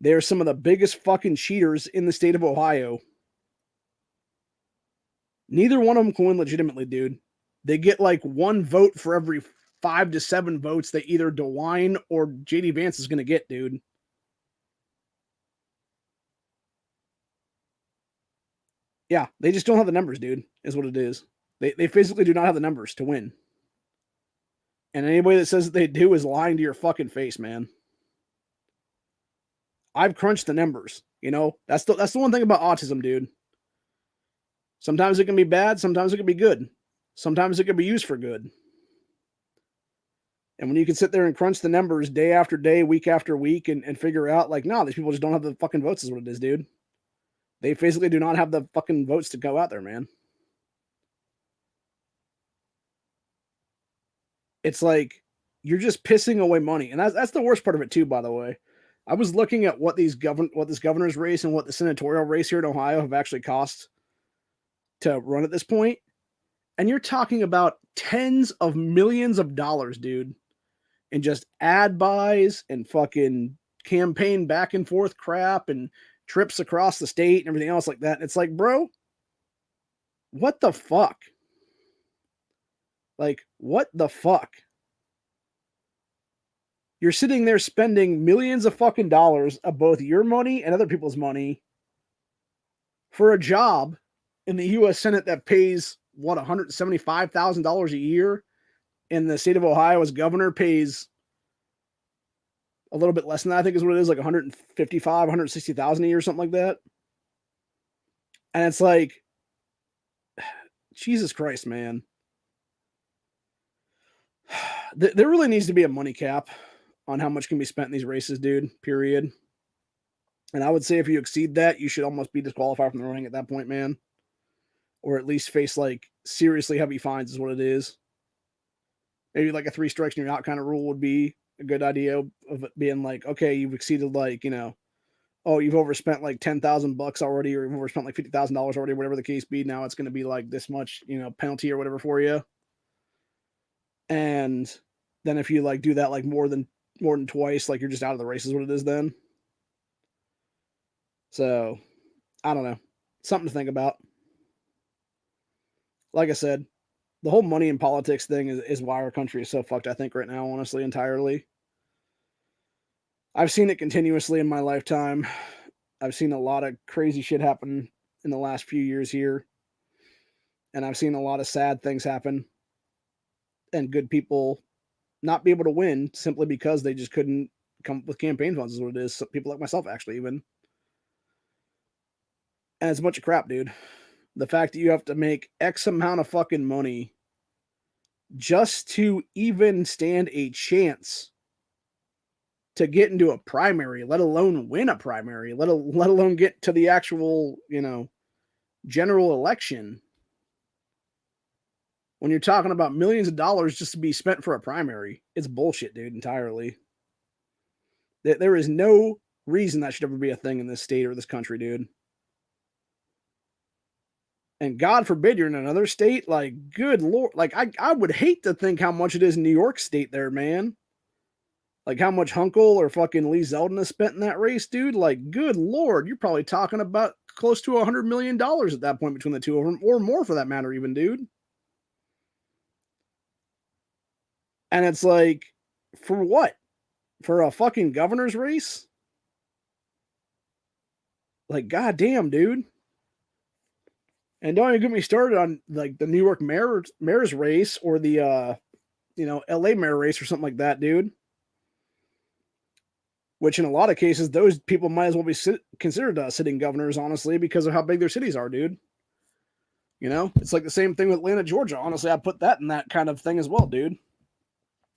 They are some of the biggest fucking cheaters in the state of Ohio. Neither one of them can win legitimately, dude. They get like 1 vote for every 5 to 7 votes that either DeWine or JD Vance is going to get, dude. Yeah, they just don't have the numbers, dude, is what it is. They physically do not have the numbers to win. And anybody that says that they do is lying to your fucking face, man. I've crunched the numbers. You know, that's the one thing about autism, dude. Sometimes it can be bad, sometimes it can be good. Sometimes it can be used for good. And when you can sit there and crunch the numbers day after day, week after week, and figure out, like, no, these people just don't have the fucking votes, is what it is, dude. They physically do not have the fucking votes to go out there, man. It's like, you're just pissing away money. And that's the worst part of it, too, by the way. I was looking at what this governor's race and what the senatorial race here in Ohio have actually cost to run at this point. And you're talking about tens of millions of dollars, dude, in just ad buys and fucking campaign back and forth crap and trips across the state and everything else like that. It's like, bro, what the fuck? Like, what the fuck? You're sitting there spending millions of fucking dollars of both your money and other people's money for a job in the U.S. Senate that pays, what, $175,000 a year? In the state of Ohio, as governor, pays a little bit less than that, I think is what it is, like 155, 160,000 a year, something like that. And it's like, Jesus Christ, man. There really needs to be a money cap on how much can be spent in these races, dude, period. And I would say if you exceed that, you should almost be disqualified from the running at that point, man. Or at least face, like, seriously heavy fines is what it is. Maybe like a 3 strikes and you're out kind of rule would be a good idea of it being like, okay, you've exceeded, like, you know, oh, you've overspent like $10,000 already, or you've overspent like $50,000 already, whatever the case be. Now it's going to be like this much, you know, penalty or whatever for you. And then if you like do that like more than twice, like you're just out of the race is what it is then. So I don't know. Something to think about. Like I said, the whole money in politics thing is why our country is so fucked, I think, right now, honestly, entirely. I've seen it continuously in my lifetime. I've seen a lot of crazy shit happen in the last few years here. And I've seen a lot of sad things happen. And good people not be able to win simply because they just couldn't come up with campaign funds, is what it is. So people like myself, actually, even. And it's a bunch of crap, dude. The fact that you have to make X amount of fucking money just to even stand a chance to get into a primary, let alone win a primary, let alone get to the actual, you know, general election. When you're talking about millions of dollars just to be spent for a primary, it's bullshit, dude, entirely. There is no reason that should ever be a thing in this state or this country, dude. And God forbid you're in another state, like, good Lord. Like, I would hate to think how much it is in New York State there, man. Like, how much Honcul or fucking Lee Zeldin has spent in that race, dude. Like, good Lord, you're probably talking about close to $100 million at that point between the two of them, or more for that matter, even, dude. And it's like, for what? For a fucking governor's race? Like, goddamn, dude. And don't even get me started on, like, the New York mayor's race or the, you know, LA mayor race or something like that, dude. Which in a lot of cases, those people might as well be considered sitting governors, honestly, because of how big their cities are, dude. You know, it's like the same thing with Atlanta, Georgia. Honestly, I put that in that kind of thing as well, dude.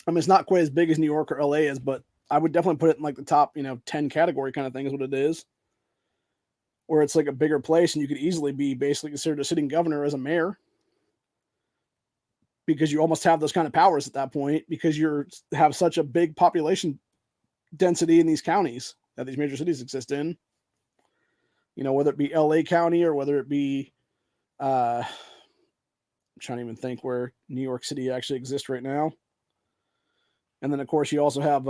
I mean, it's not quite as big as New York or LA is, but I would definitely put it in like the top, you know, 10 category kind of thing is what it is. Where it's like a bigger place and you could easily be basically considered a sitting governor as a mayor. Because you almost have those kind of powers at that point because you have such a big population density in these counties that these major cities exist in. You know, whether it be LA County or whether it be, I'm trying to even think where New York City actually exists right now. And then, of course, you also have,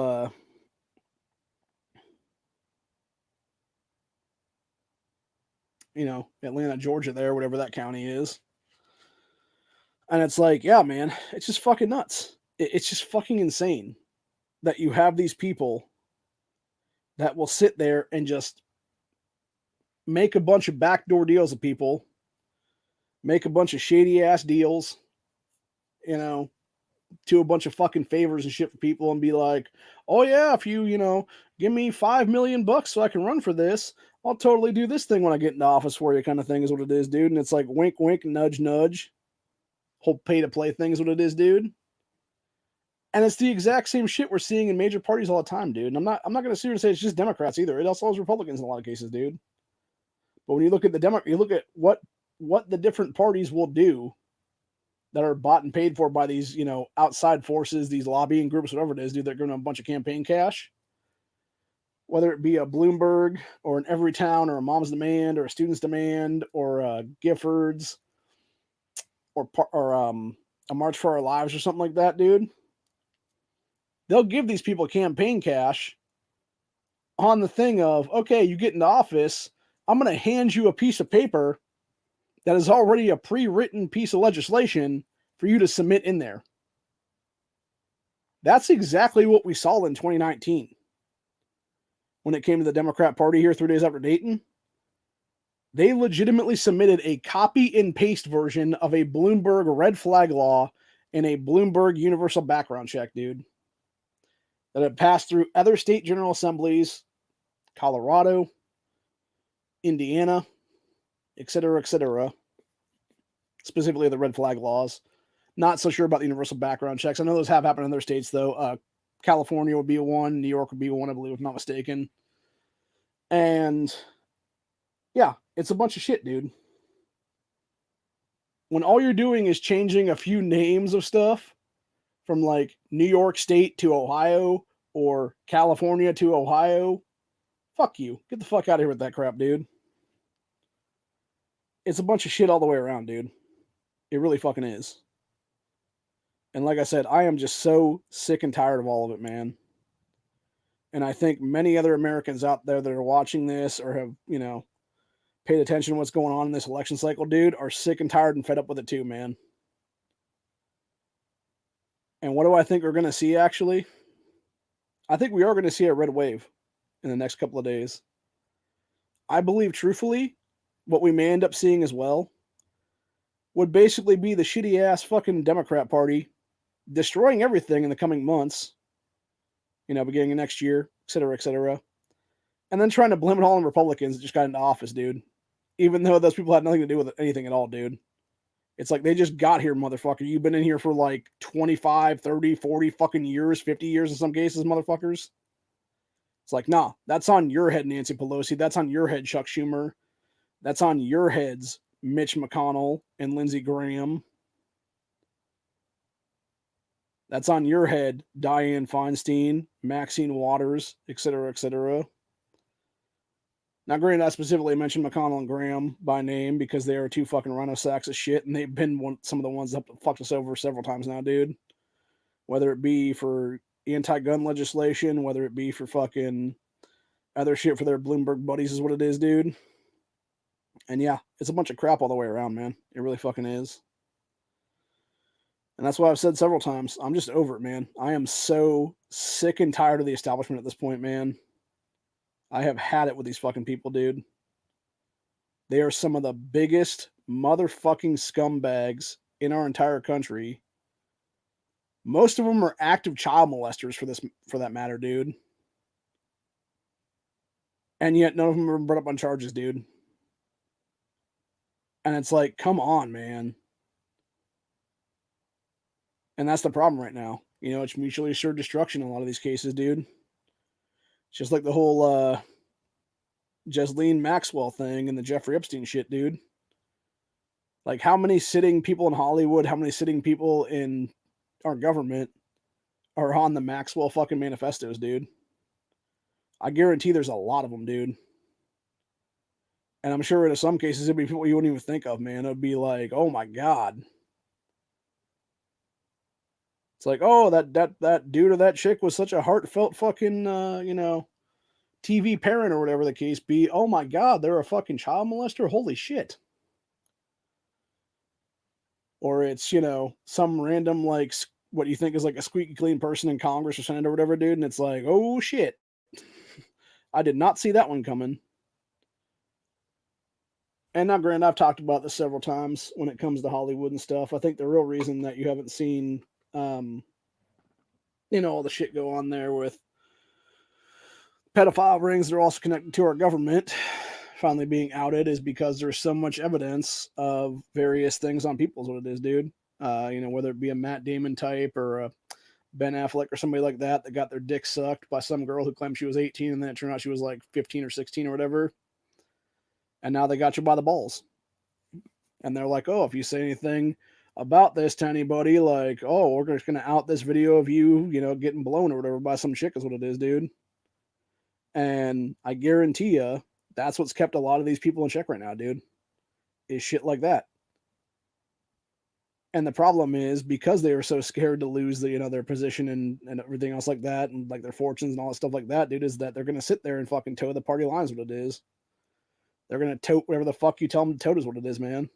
you know, Atlanta, Georgia there, whatever that county is. And it's like, yeah, man, it's just fucking nuts. It's just fucking insane that you have these people that will sit there and just make a bunch of backdoor deals with people, make a bunch of shady ass deals, you know, to a bunch of fucking favors and shit for people and be like, oh yeah, if you, you know, give me $5 million so I can run for this, I'll totally do this thing when I get into office for you kind of thing is what it is, dude. And it's like wink, wink, nudge, nudge. Whole pay to play thing is what it is, dude. And it's the exact same shit we're seeing in major parties all the time, dude. And I'm not gonna sit here and say it's just Democrats either. It also is Republicans in a lot of cases, dude. But when you look at you look at what the different parties will do that are bought and paid for by these, you know, outside forces, these lobbying groups, whatever it is, dude, they're giving them a bunch of campaign cash. Whether it be a Bloomberg or an Everytown or a Mom's Demand or a Student's Demand or a Giffords or a March for Our Lives or something like that, dude. They'll give these people campaign cash on the thing of, okay, you get into office, I'm going to hand you a piece of paper that is already a pre-written piece of legislation for you to submit in there. That's exactly what we saw in 2019 when it came to the Democrat Party here 3 days after Dayton. They legitimately submitted a copy and paste version of a Bloomberg red flag law and a Bloomberg universal background check, dude, that had passed through other state general assemblies, Colorado, Indiana, etc., specifically the red flag laws. Not so sure about the universal background checks. I know those have happened in other states, though. California would be one. New York would be one, I believe, if I'm not mistaken. And yeah, it's a bunch of shit, dude. When all you're doing is changing a few names of stuff from like New York State to Ohio or California to Ohio, fuck you. Get the fuck out of here with that crap, dude. It's a bunch of shit all the way around, dude. It really fucking is. And like I said, I am just so sick and tired of all of it, man. And I think many other Americans out there that are watching this or have, you know, paid attention to what's going on in this election cycle, dude, are sick and tired and fed up with it too, man. And what do I think we're going to see, actually? I think we are going to see a red wave in the next couple of days. I believe, truthfully, what we may end up seeing as well would basically be the shitty-ass fucking Democrat Party destroying everything in the coming months, you know, beginning of next year, etc., and then trying to blame it all on Republicans that just got into office, dude. Even though those people had nothing to do with anything at all, dude. It's like they just got here, motherfucker. You've been in here for like 25, 30, 40 fucking years, 50 years in some cases, motherfuckers. It's like, nah, that's on your head, Nancy Pelosi. That's on your head, Chuck Schumer. That's on your heads, Mitch McConnell and Lindsey Graham. That's on your head, Dianne Feinstein, Maxine Waters, etc. Now, granted, I specifically mentioned McConnell and Graham by name because they are two fucking rhino sacks of shit, and they've been some of the ones that fucked us over several times now, dude. Whether it be for anti-gun legislation, whether it be for fucking other shit for their Bloomberg buddies is what it is, dude. And yeah, it's a bunch of crap all the way around, man. It really fucking is. And that's why I've said several times, I'm just over it, man. I am so sick and tired of the establishment at this point, man. I have had it with these fucking people, dude. They are some of the biggest motherfucking scumbags in our entire country. Most of them are active child molesters for that matter, dude. And yet none of them are brought up on charges, dude. And it's like, come on, man. And that's the problem right now. You know, it's mutually assured destruction in a lot of these cases, dude. It's just like the whole Ghislaine Maxwell thing and the Jeffrey Epstein shit, dude. Like, how many sitting people in Hollywood, how many sitting people in our government are on the Maxwell fucking manifestos, dude? I guarantee there's a lot of them, dude. And I'm sure in some cases it'd be people you wouldn't even think of, man. It'd be like, oh my God. It's like, oh, that dude or that chick was such a heartfelt fucking, you know, TV parent or whatever the case be. Oh my God, they're a fucking child molester? Holy shit. Or it's, you know, some random, like, what you think is like a squeaky clean person in Congress or Senate or whatever, dude. And it's like, oh shit. I did not see that one coming. And now, granted, I've talked about this several times when it comes to Hollywood and stuff. I think the real reason that you haven't seen, you know, all the shit go on there with pedophile rings that are also connected to our government finally being outed is because there's so much evidence of various things on people is what it is, dude. Whether it be a Matt Damon type or a Ben Affleck or somebody like that got their dick sucked by some girl who claimed she was 18 and then it turned out she was like 15 or 16 or whatever. And now they got you by the balls. And they're like, oh, if you say anything about this to anybody, like, oh, we're just going to out this video of you, getting blown or whatever by some chick is what it is, dude. And I guarantee you, that's what's kept a lot of these people in check right now, dude, is shit like that. And the problem is because they were so scared to lose their position and everything else like that, and like their fortunes and all that stuff like that, dude, is that they're going to sit there and fucking toe the party lines, what it is. They're going to tote whatever the fuck you tell them to tote is what it is, man.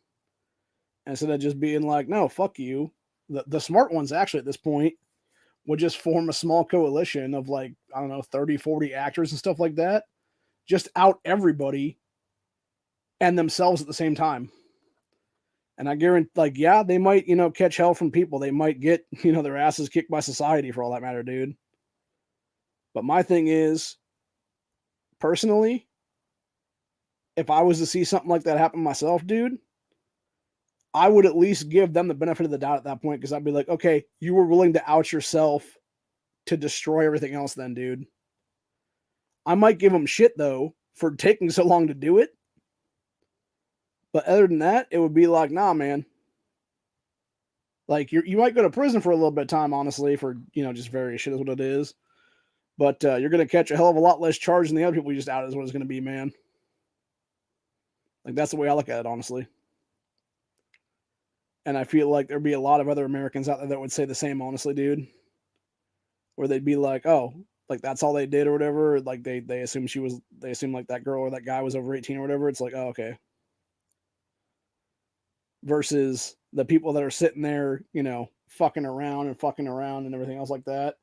Instead of just being like, no, fuck you. The smart ones actually at this point would just form a small coalition of like, I don't know, 30, 40 actors and stuff like that. Just out everybody and themselves at the same time. And I guarantee, like, yeah, they might, catch hell from people. They might get, their asses kicked by society for all that matter, dude. But my thing is, personally, if I was to see something like that happen myself, dude, I would at least give them the benefit of the doubt at that point, because I'd be like, okay, you were willing to out yourself to destroy everything else then, dude. I might give them shit, though, for taking so long to do it. But other than that, it would be like, nah, man. Like, you might go to prison for a little bit of time, honestly, for, just various shit is what it is. But you're going to catch a hell of a lot less charge than the other people you just outed is what it's going to be, man. Like, that's the way I look at it, honestly. And I feel like there'd be a lot of other Americans out there that would say the same, honestly, dude. Where they'd be like, oh, like that's all they did or whatever. Like they assume like that girl or that guy was over 18 or whatever. It's like, oh, okay. Versus the people that are sitting there, fucking around and everything else like that.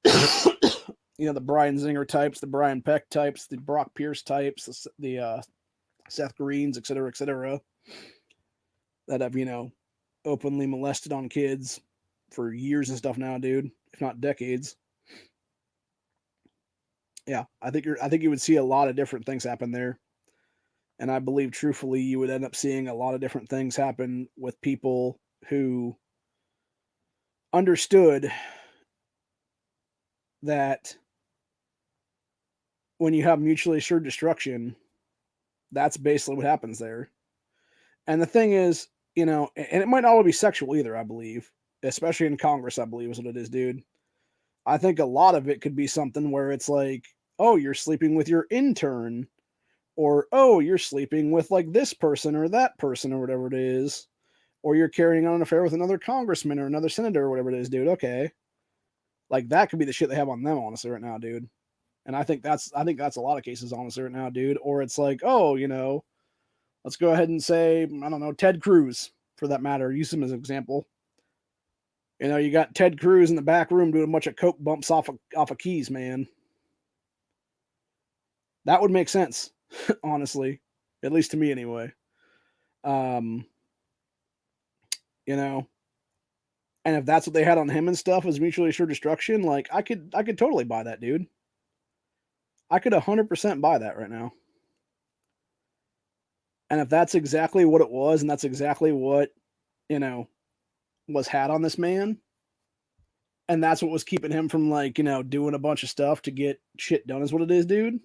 The Brian Zinger types, the Brian Peck types, the Brock Pierce types, the Seth Greens, et cetera, that have, openly molested on kids for years and stuff now, dude, if not decades. Yeah, I think you would see a lot of different things happen there. And I believe truthfully you would end up seeing a lot of different things happen with people who understood that when you have mutually assured destruction, that's basically what happens there. And the thing is, and it might not all be sexual either, I believe, especially in Congress, I believe is what it is, dude. I think a lot of it could be something where it's like, oh, you're sleeping with your intern, or, oh, you're sleeping with like this person or that person or whatever it is, or you're carrying on an affair with another congressman or another senator or whatever it is, dude. Okay. Like that could be the shit they have on them, honestly, right now, dude. And I think that's a lot of cases, honestly, right now, dude. Or it's like, oh, let's go ahead and say, I don't know, Ted Cruz, for that matter. Use him as an example. You got Ted Cruz in the back room doing a bunch of coke bumps off of keys, man. That would make sense, honestly, at least to me anyway. And if that's what they had on him and stuff was mutually assured destruction, like I could totally buy that, dude. I could 100% buy that right now. And if that's exactly what it was, and that's exactly what, was had on this man, and that's what was keeping him from like, doing a bunch of stuff to get shit done is what it is, dude.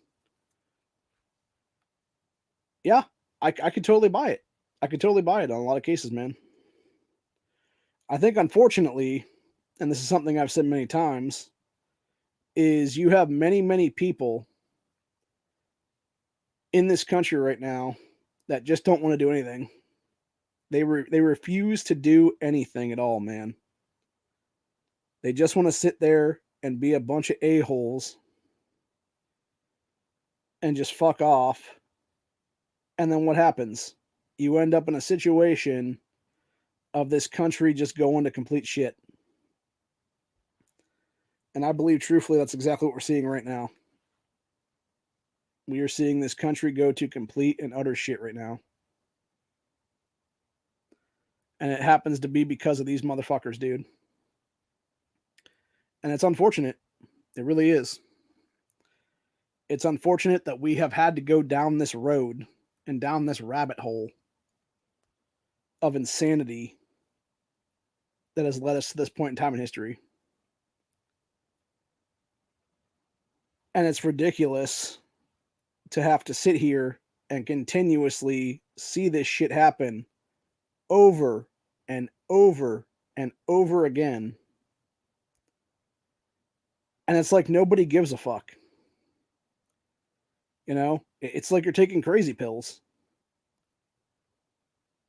Yeah, I could totally buy it. I could totally buy it on a lot of cases, man. I think, unfortunately, and this is something I've said many times, is you have many, many people in this country right now that just don't want to do anything. They refuse to do anything at all, man. They just want to sit there and be a bunch of a-holes and just fuck off. And then what happens? You end up in a situation of this country just going to complete shit. And I believe truthfully that's exactly what we're seeing right now. We are seeing this country go to complete and utter shit right now. And it happens to be because of these motherfuckers, dude. And it's unfortunate. It really is. It's unfortunate that we have had to go down this road and down this rabbit hole of insanity that has led us to this point in time in history. And it's ridiculous to have to sit here and continuously see this shit happen over and over and over again. And it's like nobody gives a fuck. You know, it's like you're taking crazy pills.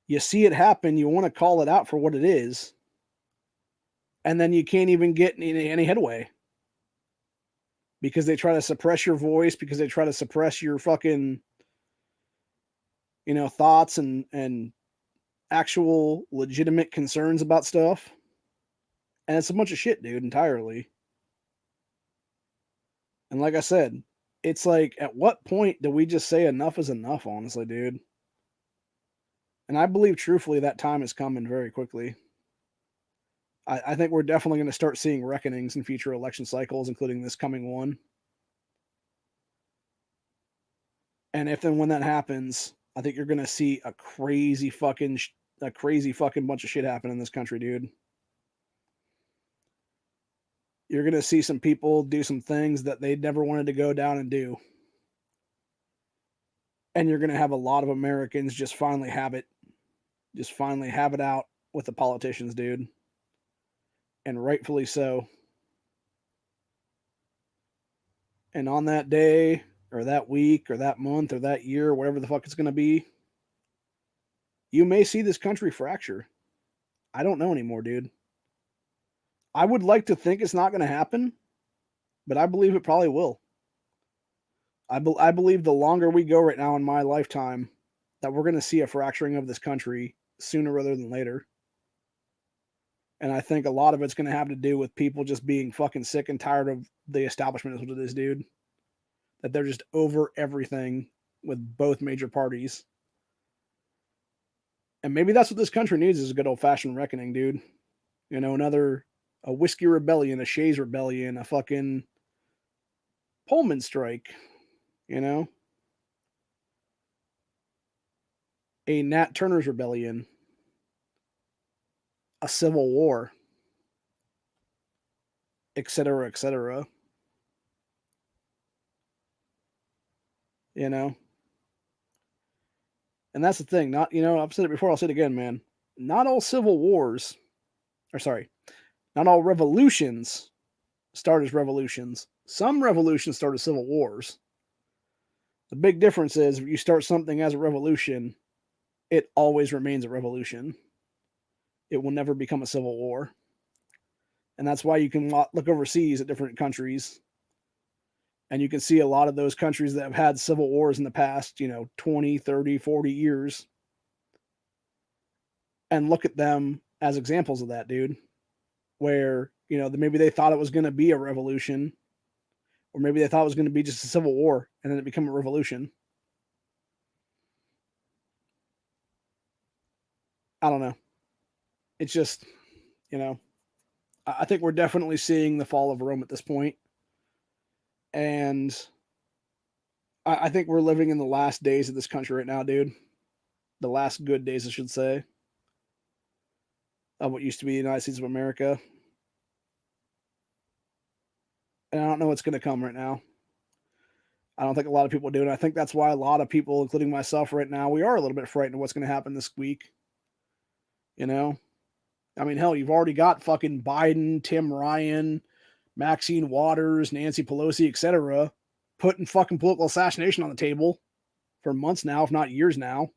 You see it happen, you want to call it out for what it is, and then you can't even get any headway. Because they try to suppress your voice, because they try to suppress your fucking, thoughts and actual legitimate concerns about stuff. And it's a bunch of shit, dude, entirely. And like I said, it's like, at what point do we just say enough is enough, honestly, dude? And I believe truthfully that time is coming very quickly. I think we're definitely going to start seeing reckonings in future election cycles, including this coming one. And if and when that happens, I think you're going to see a crazy fucking bunch of shit happen in this country, dude. You're going to see some people do some things that they never wanted to go down and do. And you're going to have a lot of Americans just finally have it out with the politicians, dude. And rightfully so. And on that day, or that week, or that month, or that year, whatever the fuck it's going to be, you may see this country fracture. I don't know anymore, dude. I would like to think it's not going to happen, but I believe it probably will. I believe the longer we go right now in my lifetime, that we're going to see a fracturing of this country sooner rather than later. And I think a lot of it's going to have to do with people just being fucking sick and tired of the establishment is what it is, dude. That they're just over everything with both major parties. And maybe that's what this country needs, is a good old-fashioned reckoning, dude. A whiskey rebellion, a Shays rebellion, a fucking Pullman strike, a Nat Turner's rebellion, a civil war, etc., etc. And that's the thing. I've said it before, I'll say it again, man. Not all not all revolutions start as revolutions. Some revolutions start as civil wars. The big difference is, if you start something as a revolution, it always remains a revolution. It will never become a civil war. And that's why you can look overseas at different countries, and you can see a lot of those countries that have had civil wars in the past, 20, 30, 40 years, and look at them as examples of that, dude, where, maybe they thought it was going to be a revolution, or maybe they thought it was going to be just a civil war, and then it became a revolution. I don't know. It's just, I think we're definitely seeing the fall of Rome at this point. And I think we're living in the last days of this country right now, dude. The last good days, I should say, of what used to be the United States of America. And I don't know what's going to come right now. I don't think a lot of people do. And I think that's why a lot of people, including myself right now, we are a little bit frightened of what's going to happen this week. I mean, hell, you've already got fucking Biden, Tim Ryan, Maxine Waters, Nancy Pelosi, etc., putting fucking political assassination on the table for months now, if not years now.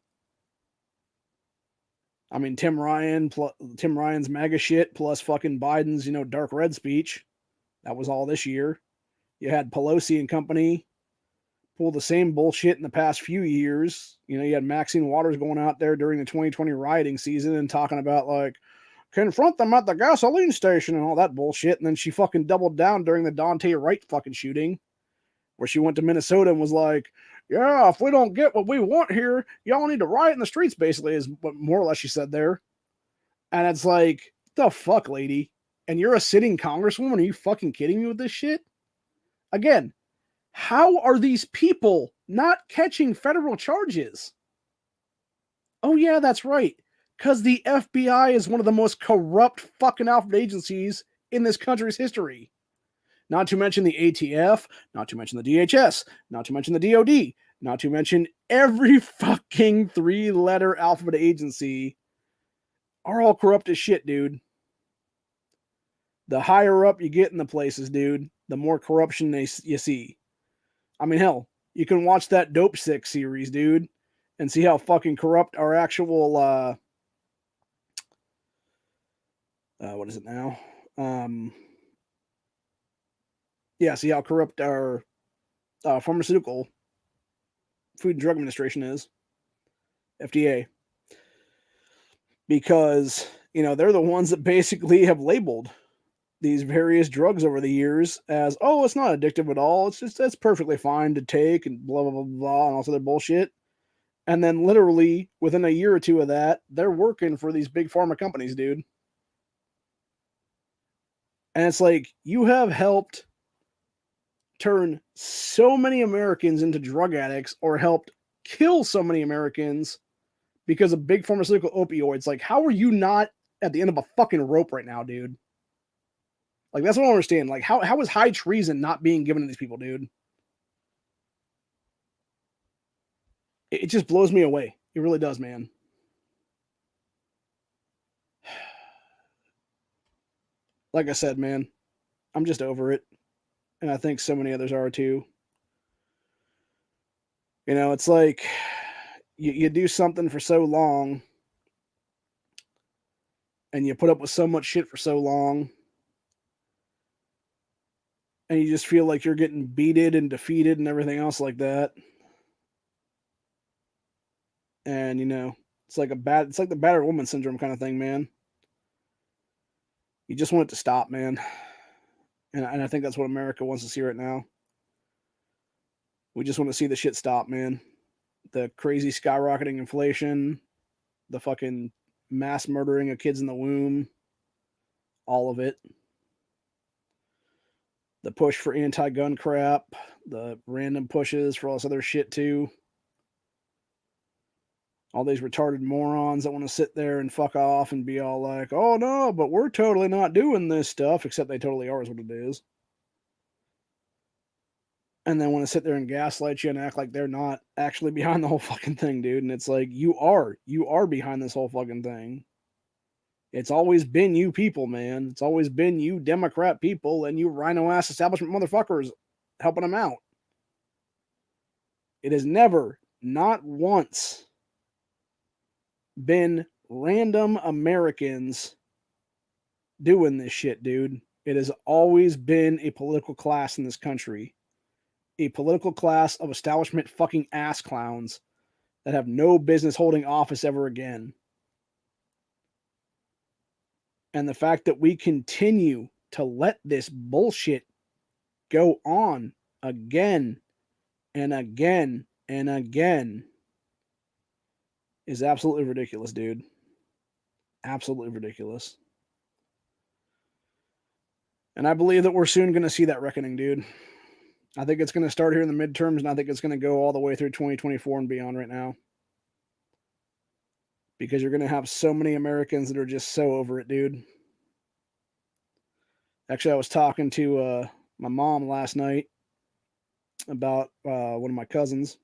I mean, Tim Ryan's MAGA shit plus fucking Biden's, dark red speech. That was all this year. You had Pelosi and company pull the same bullshit in the past few years. You had Maxine Waters going out there during the 2020 rioting season and talking about, like, confront them at the gasoline station and all that bullshit. And then she fucking doubled down during the Dante Wright fucking shooting, where she went to Minnesota and was like, yeah, if we don't get what we want here, y'all need to riot in the streets, basically, is what more or less she said there. And it's like, the fuck, lady? And you're a sitting congresswoman? Are you fucking kidding me with this shit? Again, How are these people not catching federal charges? Oh, yeah, that's right. Because the FBI is one of the most corrupt fucking alphabet agencies in this country's history. Not to mention the ATF, not to mention the DHS, not to mention the DOD, not to mention every fucking 3-letter alphabet agency are all corrupt as shit, dude. The higher up you get in the places, dude, the more corruption you see. I mean, hell, you can watch that Dope Sick series, dude, and see how fucking corrupt our actual, what is it now? Yeah, see how corrupt our pharmaceutical Food and Drug Administration is, FDA, because, you know, they're the ones that basically have labeled these various drugs over the years as, oh, it's not addictive at all. It's just, that's perfectly fine to take and blah, blah, blah, blah, and all this other bullshit. And then literally within a year or two of that, they're working for these big pharma companies, dude. And it's like, you have helped turn so many Americans into drug addicts or helped kill so many Americans because of big pharmaceutical opioids. Like, how are you not at the end of a fucking rope right now, dude? Like, that's what I don't understand. Like, how is high treason not being given to these people, dude? It just blows me away. It really does, man. Like I said, man, I'm just over it. And I think so many others are too. You know, it's like you do something for so long and you put up with so much shit for so long and you just feel like you're getting beated and defeated and everything else like that. And, you know, it's like the battered woman syndrome kind of thing, man. You just want it to stop, man. And I think that's what America wants to see right now. We just want to see the shit stop, man. The crazy skyrocketing inflation, the fucking mass murdering of kids in the womb, all of it. The push for anti-gun crap, the random pushes for all this other shit too. All these retarded morons that want to sit there and fuck off and be all like, oh no, but we're totally not doing this stuff, except they totally are is what it is. And then want to sit there and gaslight you and act like they're not actually behind the whole fucking thing, dude. And it's like, you are behind this whole fucking thing. It's always been you people, man. It's always been you Democrat people and you rhino-ass establishment motherfuckers helping them out. It has never, not once, been random Americans doing this shit, dude. It has always been a political class in this country. A political class of establishment fucking ass clowns that have no business holding office ever again. And the fact that we continue to let this bullshit go on again and again and again is absolutely ridiculous, dude. Absolutely ridiculous. And I believe that we're soon going to see that reckoning, dude. I think it's going to start here in the midterms, and I think it's going to go all the way through 2024 and beyond right now. Because you're going to have so many Americans that are just so over it, dude. Actually, I was talking to my mom last night about one of my cousins.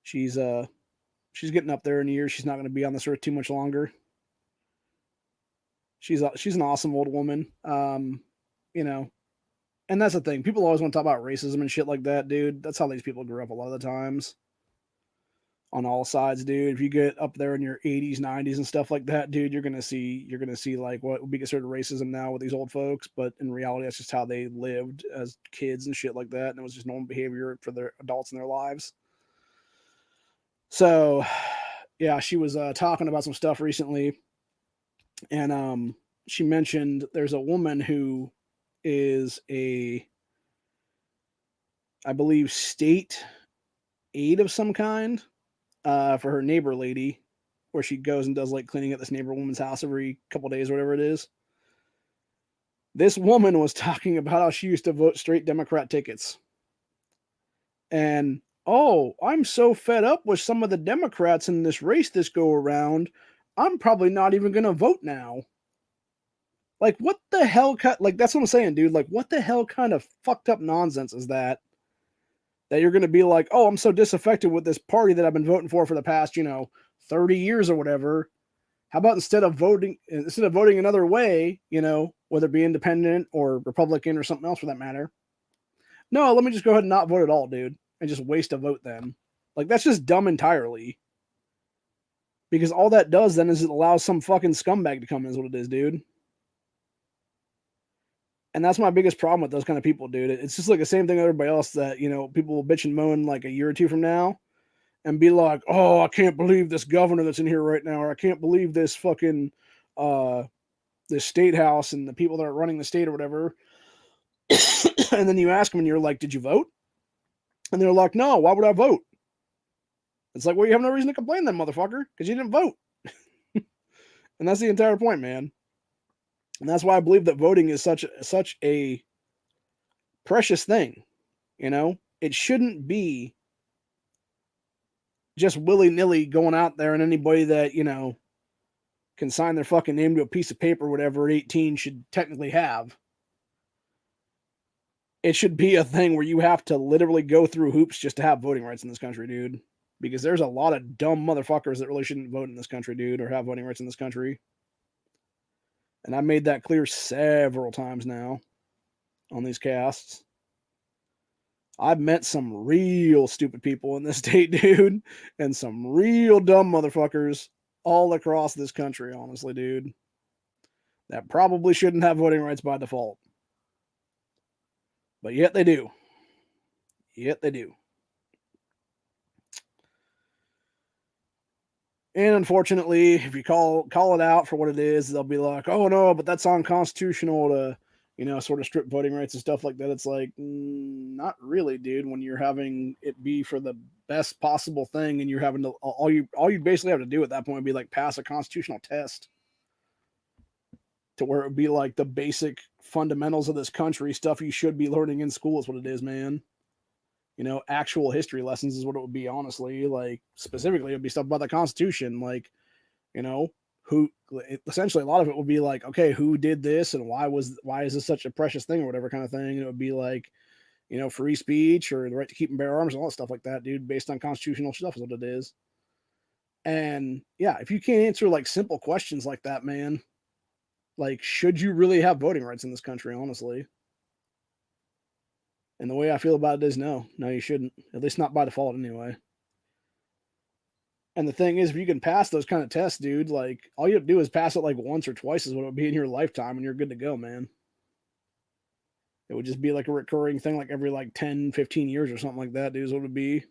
She's getting up there in years. She's not going to be on this earth too much longer. She's an awesome old woman. You know, and that's the thing. People always want to talk about racism and shit like that, dude. That's how these people grew up a lot of the times. On all sides, dude. If you get up there in your 80s, 90s and stuff like that, dude, you're gonna see like what would be considered racism now with these old folks, but in reality, that's just how they lived as kids and shit like that, and it was just normal behavior for their adults in their lives. So, yeah, she was talking about some stuff recently, and she mentioned there's a woman who is I believe, state aide of some kind. For her neighbor lady, where she goes and does like cleaning at this neighbor woman's house every couple days or whatever it is. This woman was talking about how she used to vote straight Democrat tickets And, oh, I'm so fed up with some of the Democrats in this race this go around, I'm probably not even going to vote now. Like, what the hell? Like, that's what I'm saying, dude. Like, what the hell kind of fucked up nonsense is that? That you're going to be like, oh, I'm so disaffected with this party that I've been voting for the past, 30 years or whatever. How about instead of voting another way, whether it be independent or Republican or something else for that matter? No, let me just go ahead and not vote at all, dude, and just waste a vote then. Like, that's just dumb entirely. Because all that does then is it allows some fucking scumbag to come in is what it is, dude. And that's my biggest problem with those kind of people, dude. It's just like the same thing with everybody else that, people will bitch and moan like a year or two from now and be like, oh, I can't believe this governor that's in here right now, or I can't believe this fucking, this state house and the people that are running the state or whatever. And then you ask them and you're like, did you vote? And they're like, no, why would I vote? It's like, well, you have no reason to complain then, motherfucker, because you didn't vote. And that's the entire point, man. And that's why I believe that voting is such a precious thing. It shouldn't be just willy-nilly going out there, and anybody that, can sign their fucking name to a piece of paper or whatever at 18 should technically have. It should be a thing where you have to literally go through hoops just to have voting rights in this country, dude. Because there's a lot of dumb motherfuckers that really shouldn't vote in this country, dude, or have voting rights in this country. And I made that clear several times now on these casts. I've met some real stupid people in this state, dude, and some real dumb motherfuckers all across this country, honestly, dude, that probably shouldn't have voting rights by default. But yet they do. Yet they do. And unfortunately, if you call it out for what it is, they'll be like, oh no, but that's unconstitutional to, sort of strip voting rights and stuff like that. It's like, not really, dude, when you're having it be for the best possible thing and you're having to, all you basically have to do at that point would be like pass a constitutional test to where it would be like the basic fundamentals of this country, stuff you should be learning in school is what it is, man. Actual history lessons is what it would be, honestly. Like, specifically, it would be stuff about the Constitution. Like, essentially a lot of it would be like, okay, who did this and why is this such a precious thing or whatever kind of thing. And it would be like, free speech or the right to keep and bear arms and all that stuff like that, dude, based on constitutional stuff is what it is. And yeah, if you can't answer like simple questions like that, man, like, should you really have voting rights in this country, honestly? And the way I feel about it is no, you shouldn't. At least not by default anyway. And the thing is, if you can pass those kind of tests, dude, like, all you have to do is pass it like once or twice is what it would be in your lifetime and you're good to go, man. It would just be like a recurring thing like every like 10, 15 years or something like that, dude, is what it would be.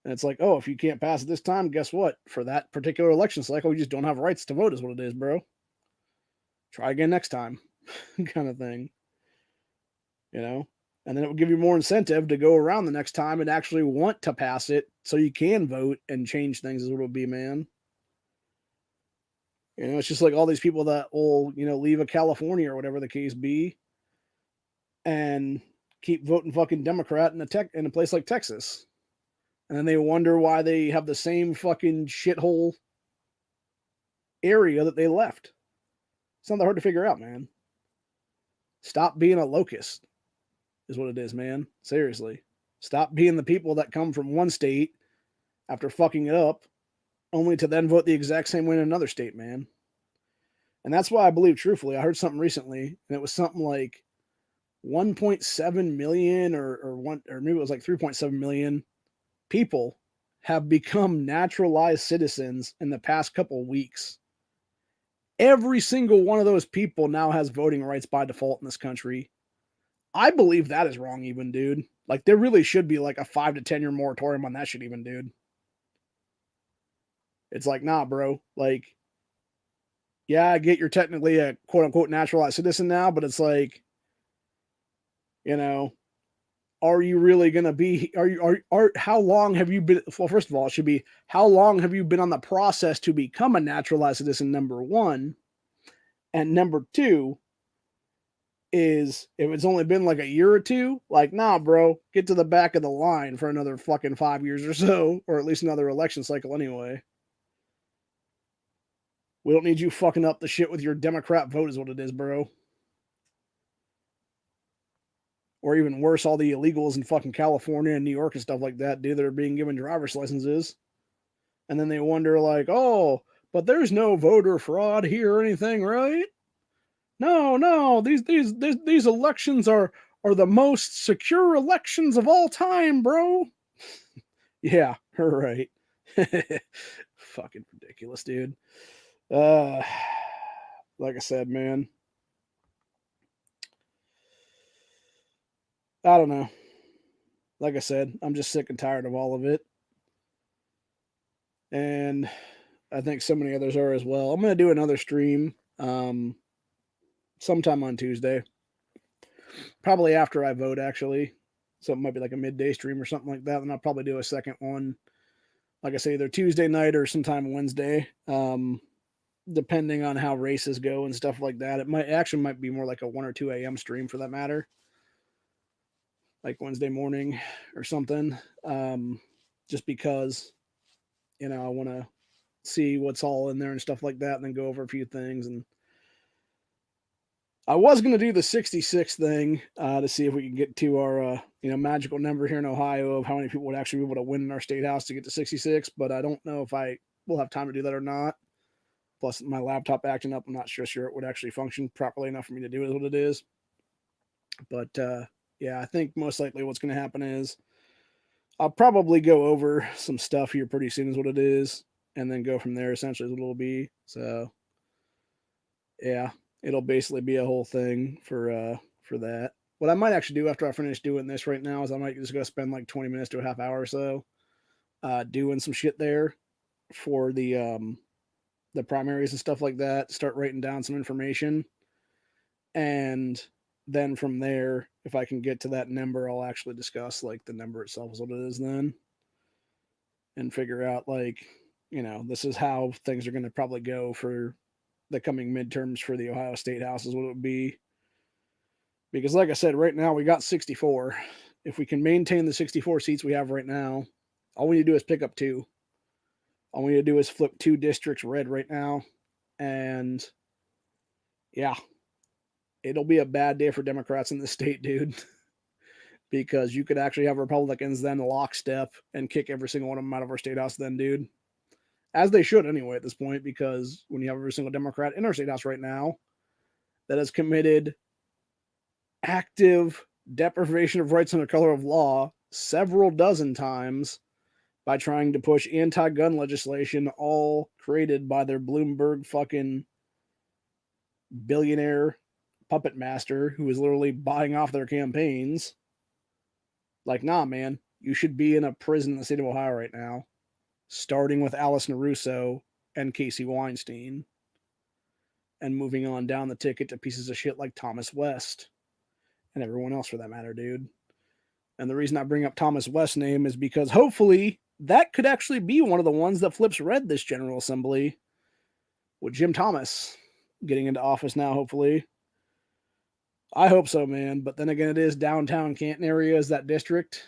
And it's like, oh, if you can't pass it this time, guess what? For that particular election cycle, you just don't have rights to vote is what it is, bro. Try again next time kind of thing. And then it will give you more incentive to go around the next time and actually want to pass it so you can vote and change things is what it would be, man. It's just like all these people that will, leave a California or whatever the case be and keep voting fucking Democrat in a place like Texas. And then they wonder why they have the same fucking shithole area that they left. It's not that hard to figure out, man. Stop being a locust is what it is, man. Seriously. Stop being the people that come from one state after fucking it up only to then vote the exact same way in another state, man. And that's why I believe, truthfully, I heard something recently, and it was something like 1.7 million or maybe it was like 3.7 million people have become naturalized citizens in the past couple weeks. Every single one of those people now has voting rights by default in this country. I believe that is wrong even, dude. Like, there really should be like a 5 to 10 year moratorium on that shit even, dude. It's like, nah, bro. Like, yeah, I get you're technically a quote unquote naturalized citizen now, but it's like, are you really going to be, how long have you been, well, first of all, it should be, how long have you been on the process to become a naturalized citizen, number one? And number two, is if it's only been like a year or two, like, nah, bro, get to the back of the line for another fucking 5 years or so, or at least another election cycle anyway. We don't need you fucking up the shit with your Democrat vote is what it is, bro. Or even worse, all the illegals in fucking California and New York and stuff like that, dude, that are being given driver's licenses. And then they wonder, like, oh, but there's no voter fraud here or anything, right? No, these elections are the most secure elections of all time, bro. Yeah, right. Fucking ridiculous, dude. Like I said, man. I don't know. Like I said, I'm just sick and tired of all of it. And I think so many others are as well. I'm going to do another stream sometime on Tuesday. Probably after I vote, actually. So it might be like a midday stream or something like that. And I'll probably do a second one. Like I say, either Tuesday night or sometime Wednesday. Depending on how races go and stuff like that. It might be more like a 1 or 2 a.m. stream for that matter. Like Wednesday morning or something. Just because, I want to see what's all in there and stuff like that and then go over a few things. And I was going to do the 66 thing to see if we can get to our, magical number here in Ohio of how many people would actually be able to win in our state house to get to 66. But I don't know if I will have time to do that or not. Plus my laptop acting up. I'm not sure it would actually function properly enough for me to do it what it is. But yeah, I think most likely what's going to happen is I'll probably go over some stuff here pretty soon is what it is. And then go from there essentially is what it'll be. So yeah, it'll basically be a whole thing for that. What I might actually do after I finish doing this right now is I might just go spend like 20 minutes to a half hour or so doing some shit there for the primaries and stuff like that. Start writing down some information. And then from there, if I can get to that number, I'll actually discuss like the number itself is what it is then. And figure out like, this is how things are going to probably go for the coming midterms for the Ohio State House is what it would be. Because like I said, right now we got 64. If we can maintain the 64 seats we have right now, all we need to do is pick up 2. All we need to do is flip 2 districts red right now. And yeah, it'll be a bad day for Democrats in the state, dude. Because you could actually have Republicans then lockstep and kick every single one of them out of our state house then, dude. As they should anyway at this point, because when you have every single Democrat in our state house right now that has committed active deprivation of rights under color of law several dozen times by trying to push anti-gun legislation, all created by their Bloomberg fucking billionaire puppet master who is literally buying off their campaigns. Like, nah, man, you should be in a prison in the state of Ohio right now, starting with Allison Russo and Casey Weinstein, and moving on down the ticket to pieces of shit like Thomas West and everyone else for that matter, dude. And the reason I bring up Thomas West's name is because hopefully that could actually be one of the ones that flips red this General Assembly with Jim Thomas getting into office now, hopefully. I hope so, man. But then again, it is downtown Canton area is that district.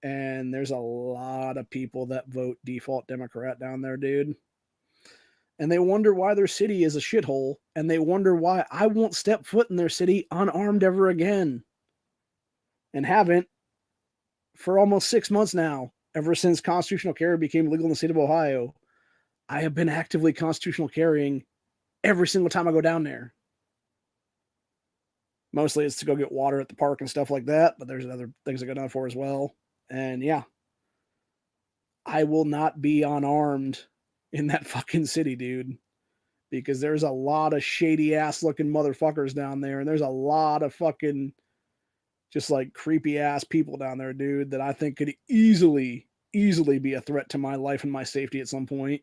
And there's a lot of people that vote default Democrat down there, dude. And they wonder why their city is a shithole. And they wonder why I won't step foot in their city unarmed ever again. And haven't for almost 6 months now. Ever since constitutional carry became legal in the state of Ohio, I have been actively constitutional carrying every single time I go down there. Mostly it's to go get water at the park and stuff like that, but there's other things I go down for as well. And yeah, I will not be unarmed in that fucking city, dude, because there's a lot of shady ass looking motherfuckers down there. And there's a lot of fucking just like creepy ass people down there, dude, that I think could easily be a threat to my life and my safety at some point.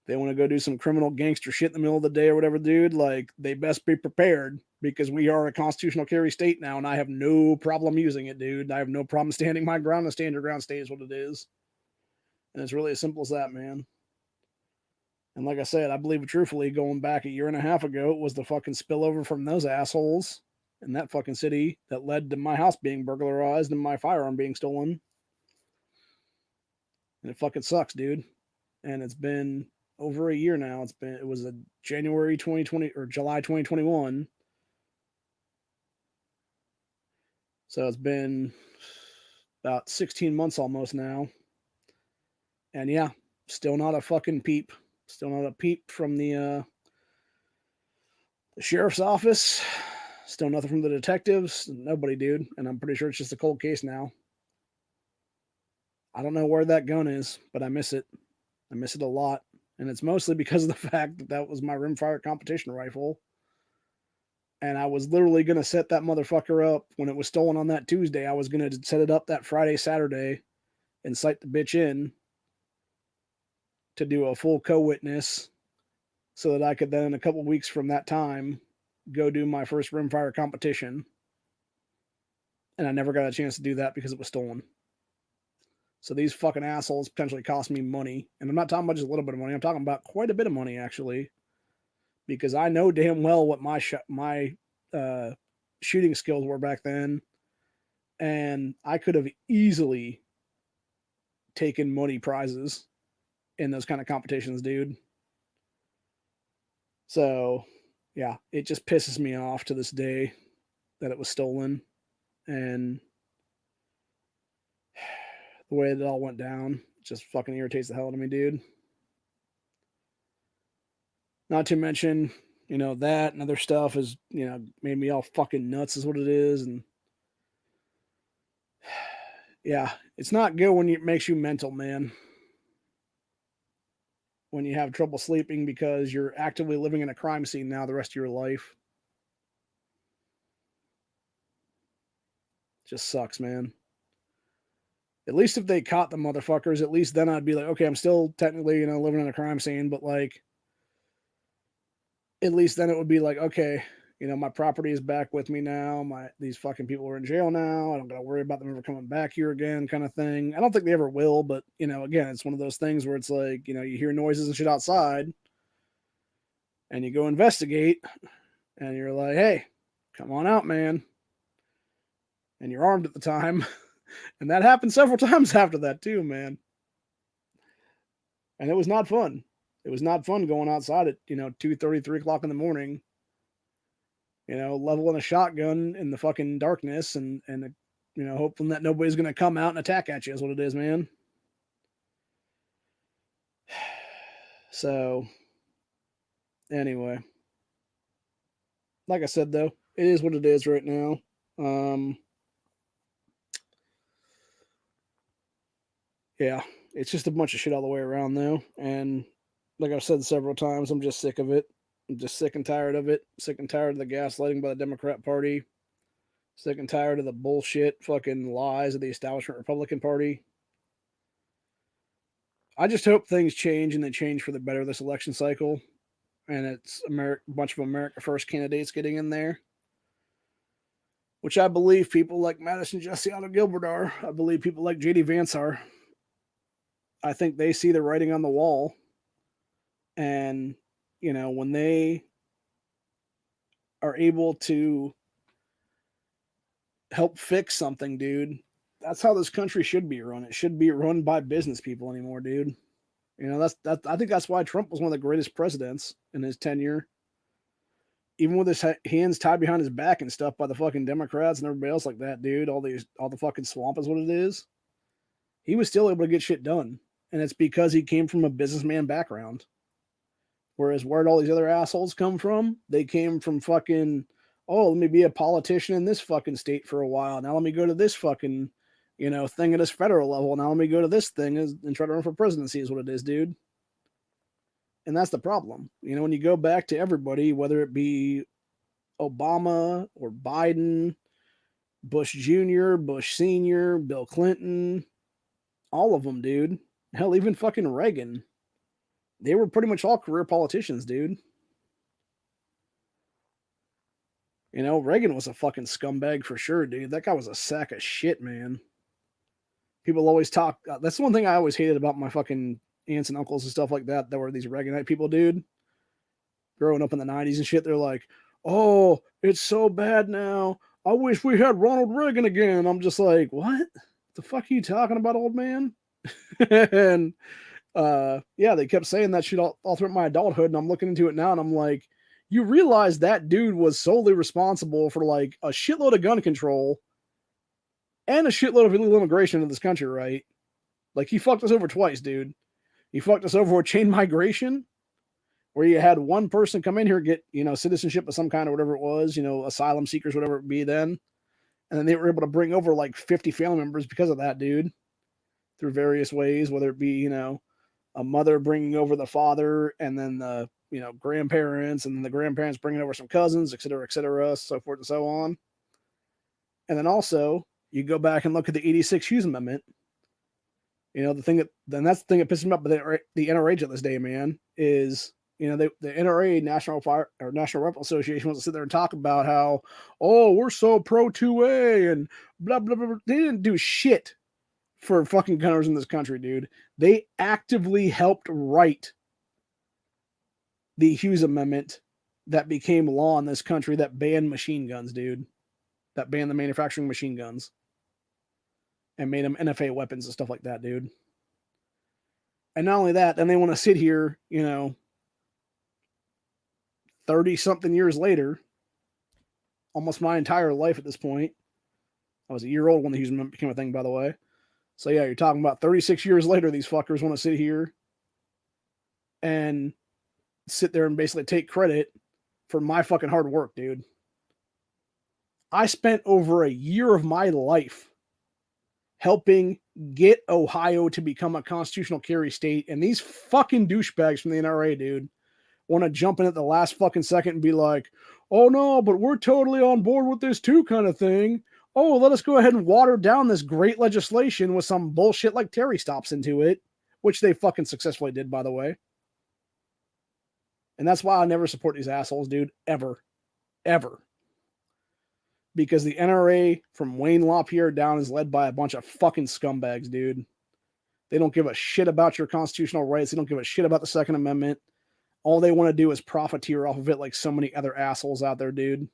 They want to go do some criminal gangster shit in the middle of the day or whatever, dude, like they best be prepared because we are a constitutional carry state now and I have no problem using it, dude. I have no problem standing my ground and stand your ground state is what it is. And it's really as simple as that, man. And like I said, I believe it truthfully, going back a year and a half ago, it was the fucking spillover from those assholes in that fucking city that led to my house being burglarized and my firearm being stolen. And it fucking sucks, dude. And it's been over a year now. It was a January 2020 or July 2021. So it's been about 16 months almost now. And yeah, still not a fucking peep. Still not a peep from the sheriff's office. Still nothing from the detectives. Nobody, dude. And I'm pretty sure it's just a cold case now. I don't know where that gun is, but I miss it. I miss it a lot. And it's mostly because of the fact that that was my rimfire competition rifle. And I was literally going to set that motherfucker up when it was stolen on that Tuesday. I was going to set it up that Friday, Saturday, and cite the bitch in to do a full co-witness so that I could then, a couple weeks from that time, go do my first rimfire competition. And I never got a chance to do that because it was stolen. So these fucking assholes potentially cost me money. And I'm not talking about just a little bit of money. I'm talking about quite a bit of money, actually. Because I know damn well what my shooting skills were back then. And I could have easily taken money prizes in those kind of competitions, dude. So, yeah, it just pisses me off to this day that it was stolen. And the way it all went down just fucking irritates the hell out of me, dude. Not to mention, you know, that and other stuff is, you know, made me all fucking nuts is what it is. And yeah, it's not good when it makes you mental, man. When you have trouble sleeping because you're actively living in a crime scene now the rest of your life. Just sucks, man. At least if they caught the motherfuckers, at least then I'd be like, okay, I'm still technically, you know, living in a crime scene, but like, at least then it would be like, okay, you know, my property is back with me now. These fucking people are in jail now. I don't gotta worry about them ever coming back here again, kind of thing. I don't think they ever will, but you know, again, it's one of those things where it's like, you know, you hear noises and shit outside, and you go investigate, and you're like, hey, come on out, man. And you're armed at the time. And that happened several times after that too, man. And it was not fun. It was not fun going outside at, you know, 2:30, 3 o'clock in the morning, you know, leveling a shotgun in the fucking darkness and you know, hoping that nobody's going to come out and attack at you is what it is, man. So, anyway. Like I said, though, it is what it is right now. Yeah, it's just a bunch of shit all the way around, though. And like I've said several times, I'm just sick of it. I'm just sick and tired of it. Sick and tired of the gaslighting by the Democrat Party. Sick and tired of the bullshit fucking lies of the establishment Republican Party. I just hope things change and they change for the better this election cycle. And it's a bunch of America First candidates getting in there. Which I believe people like Madison Jesse Otto Gilbert are. I believe people like J.D. Vance are. I think they see the writing on the wall. And, you know, when they are able to help fix something, dude, that's how this country should be run. It should be run by business people anymore, dude. You know, I think that's why Trump was one of the greatest presidents in his tenure. Even with his hands tied behind his back and stuff by the fucking Democrats and everybody else like that, dude, all the fucking swamp is what it is. He was still able to get shit done. And it's because he came from a businessman background. Whereas where'd all these other assholes come from? They came from fucking, oh, let me be a politician in this fucking state for a while. Now let me go to this fucking, you know, thing at this federal level. Now let me go to this thing and try to run for presidency is what it is, dude. And that's the problem. You know, when you go back to everybody, whether it be Obama or Biden, Bush Jr., Bush Sr., Bill Clinton, all of them, dude. Hell, even fucking Reagan. They were pretty much all career politicians, dude. You know, Reagan was a fucking scumbag for sure, dude. That guy was a sack of shit, man. People always talk. That's one thing I always hated about my fucking, aunts and uncles and stuff like that were these Reaganite people, dude. Growing up in the 90s and shit, they're like, oh, it's so bad now. I wish we had Ronald Reagan again. I'm just like, what? The fuck are you talking about, old man? And yeah, they kept saying that shit all throughout my adulthood, and I'm looking into it now, and I'm like, you realize that dude was solely responsible for like a shitload of gun control and a shitload of illegal immigration in this country, right? Like, he fucked us over twice, dude. He fucked us over with chain migration, where you had one person come in here, get, citizenship of some kind or whatever it was, asylum seekers, whatever it be then. And then they were able to bring over like 50 family members because of that, dude, through various ways, whether it be, a mother bringing over the father, and then the, grandparents, and then the grandparents bringing over some cousins, et cetera, so forth and so on. And then also, you go back and look at the 86 Hughes Amendment. That's the thing that pisses me off about the NRA to this day, man, is, the NRA, National Rifle Association, wants to sit there and talk about how, oh, we're so pro 2A and blah, blah, blah, blah. They didn't do shit for fucking gunners in this country, dude. They actively helped write the Hughes Amendment that became law in this country that banned machine guns, dude. That banned the manufacturing of machine guns and made them NFA weapons and stuff like that, dude. And not only that, then they want to sit here, 30-something years later, almost my entire life at this point. I was a year old when the Hughes Amendment became a thing, by the way. So yeah, you're talking about 36 years later, these fuckers want to sit here and sit there and basically take credit for my fucking hard work, dude. I spent over a year of my life helping get Ohio to become a constitutional carry state, and these fucking douchebags from the NRA, dude, want to jump in at the last fucking second and be like, oh no, but we're totally on board with this too, kind of thing. Oh, let us go ahead and water down this great legislation with some bullshit like Terry stops into it, which they fucking successfully did, by the way. And that's why I never support these assholes, dude, ever. Ever. Because the NRA from Wayne LaPierre down is led by a bunch of fucking scumbags, dude. They don't give a shit about your constitutional rights. They don't give a shit about the Second Amendment. All they want to do is profiteer off of it like so many other assholes out there, dude.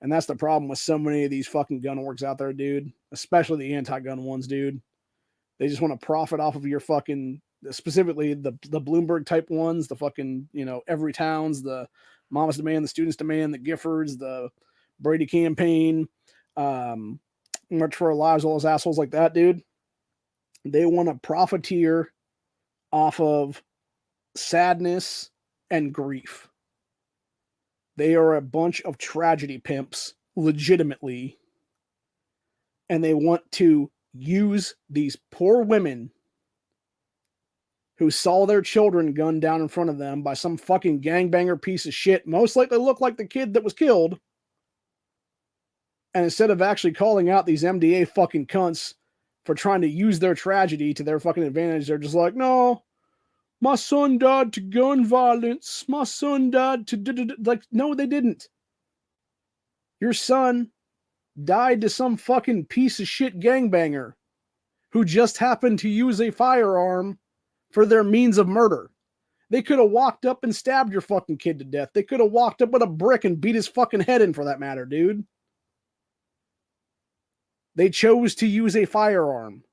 And that's the problem with so many of these fucking gun orgs out there, dude. Especially the anti-gun ones, dude. They just want to profit off of your fucking, specifically the Bloomberg type ones, the fucking, every towns, the Mama's Demand, the Students Demand, the Giffords, the Brady Campaign, March for Our Lives, all those assholes like that, dude. They want to profiteer off of sadness and grief. They are a bunch of tragedy pimps, legitimately. And they want to use these poor women who saw their children gunned down in front of them by some fucking gangbanger piece of shit, most likely look like the kid that was killed. And instead of actually calling out these MDA fucking cunts for trying to use their tragedy to their fucking advantage, they're just like, no, my son died to gun violence. My son died to... Like, no, they didn't. Your son died to some fucking piece of shit gangbanger who just happened to use a firearm for their means of murder. They could have walked up and stabbed your fucking kid to death. They could have walked up with a brick and beat his fucking head in, for that matter, dude. They chose to use a firearm.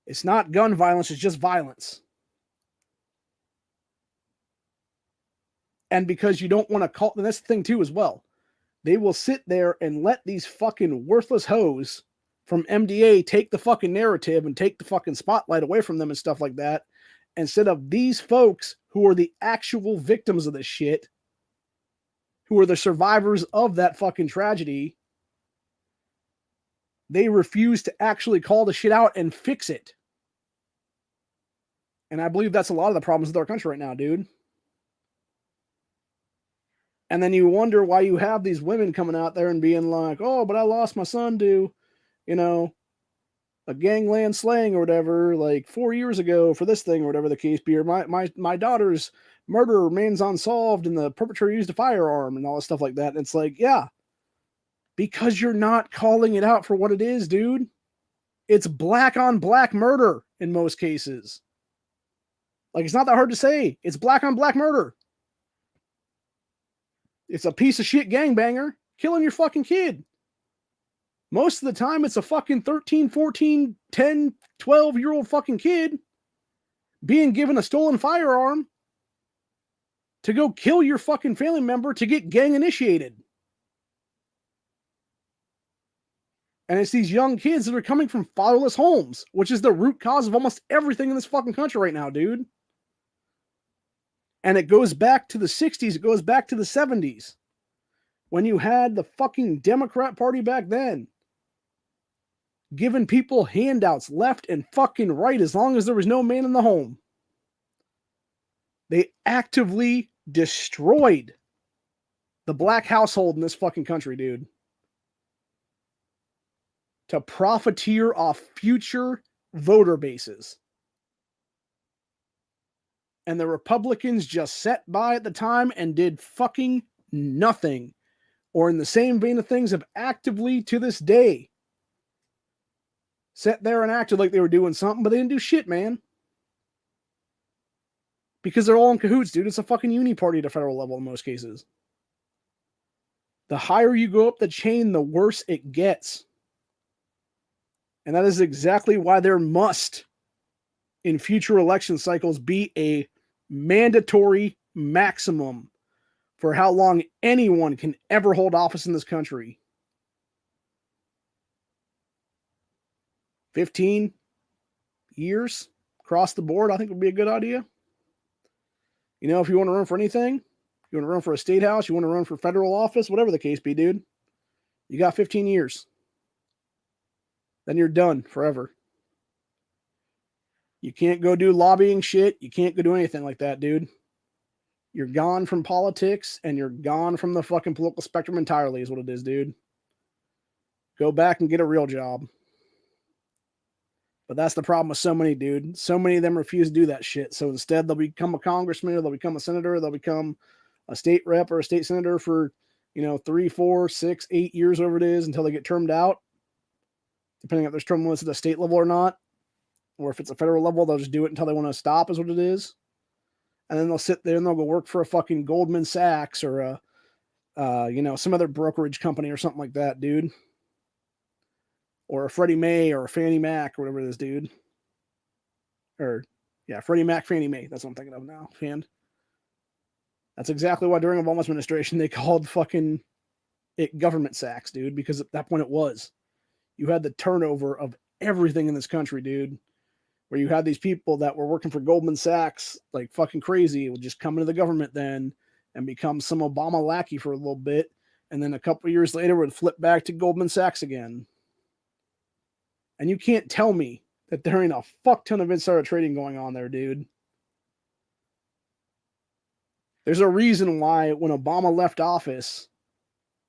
It's not gun violence, it's just violence. And because you don't want to call, and that's the thing too as well, they will sit there and let these fucking worthless hoes from MDA take the fucking narrative and take the fucking spotlight away from them and stuff like that, instead of these folks who are the actual victims of this shit, who are the survivors of that fucking tragedy. They refuse to actually call the shit out and fix it. And I believe that's a lot of the problems with our country right now, dude. And then you wonder why you have these women coming out there and being like, oh, but I lost my son to, a gangland slaying or whatever, like 4 years ago for this thing or whatever the case be, or my daughter's murder remains unsolved and the perpetrator used a firearm and all this stuff like that. And it's like, yeah, because you're not calling it out for what it is, dude. It's black on black murder in most cases. Like, it's not that hard to say. It's black on black murder. It's a piece of shit gangbanger killing your fucking kid. Most of the time, it's a fucking 13, 14, 10, 12-year-old fucking kid being given a stolen firearm to go kill your fucking family member to get gang initiated. And it's these young kids that are coming from fatherless homes, which is the root cause of almost everything in this fucking country right now, dude. And it goes back to the 60s. It goes back to the 70s. When you had the fucking Democrat Party back then giving people handouts left and fucking right as long as there was no man in the home. They actively destroyed the black household in this fucking country, dude, to profiteer off future voter bases. And the Republicans just sat by at the time and did fucking nothing. Or in the same vein of things, have actively to this day sat there and acted like they were doing something, but they didn't do shit, man. Because they're all in cahoots, dude. It's a fucking uni party at a federal level in most cases. The higher you go up the chain, the worse it gets. And that is exactly why there must, in future election cycles, be a mandatory maximum for how long anyone can ever hold office in this country. 15 years across the board, I think would be a good idea. You know, if you want to run for anything, you want to run for a state house, you want to run for federal office, whatever the case be, dude, you got 15 years. Then you're done forever. You can't go do lobbying shit. You can't go do anything like that, dude. You're gone from politics and you're gone from the fucking political spectrum entirely is what it is, dude. Go back and get a real job. But that's the problem with so many, dude. So many of them refuse to do that shit. So instead, they'll become a congressman or they'll become a senator. They'll become a state rep or a state senator for, 3, 4, 6, 8 years, whatever it is, until they get termed out. Depending if there's term limits at the state level or not. Or if it's a federal level, they'll just do it until they want to stop is what it is. And then they'll sit there and they'll go work for a fucking Goldman Sachs or some other brokerage company or something like that, dude. Or a Freddie Mae or a Fannie Mac or whatever it is, dude. Freddie Mac, Fannie Mae. That's what I'm thinking of now. That's exactly why during Obama's administration they called fucking it government sacks, dude, because at that point it was. You had the turnover of everything in this country, dude. Where you had these people that were working for Goldman Sachs like fucking crazy, would just come into the government then and become some Obama lackey for a little bit. And then a couple of years later would flip back to Goldman Sachs again. And you can't tell me that there ain't a fuck ton of insider trading going on there, dude. There's a reason why when Obama left office,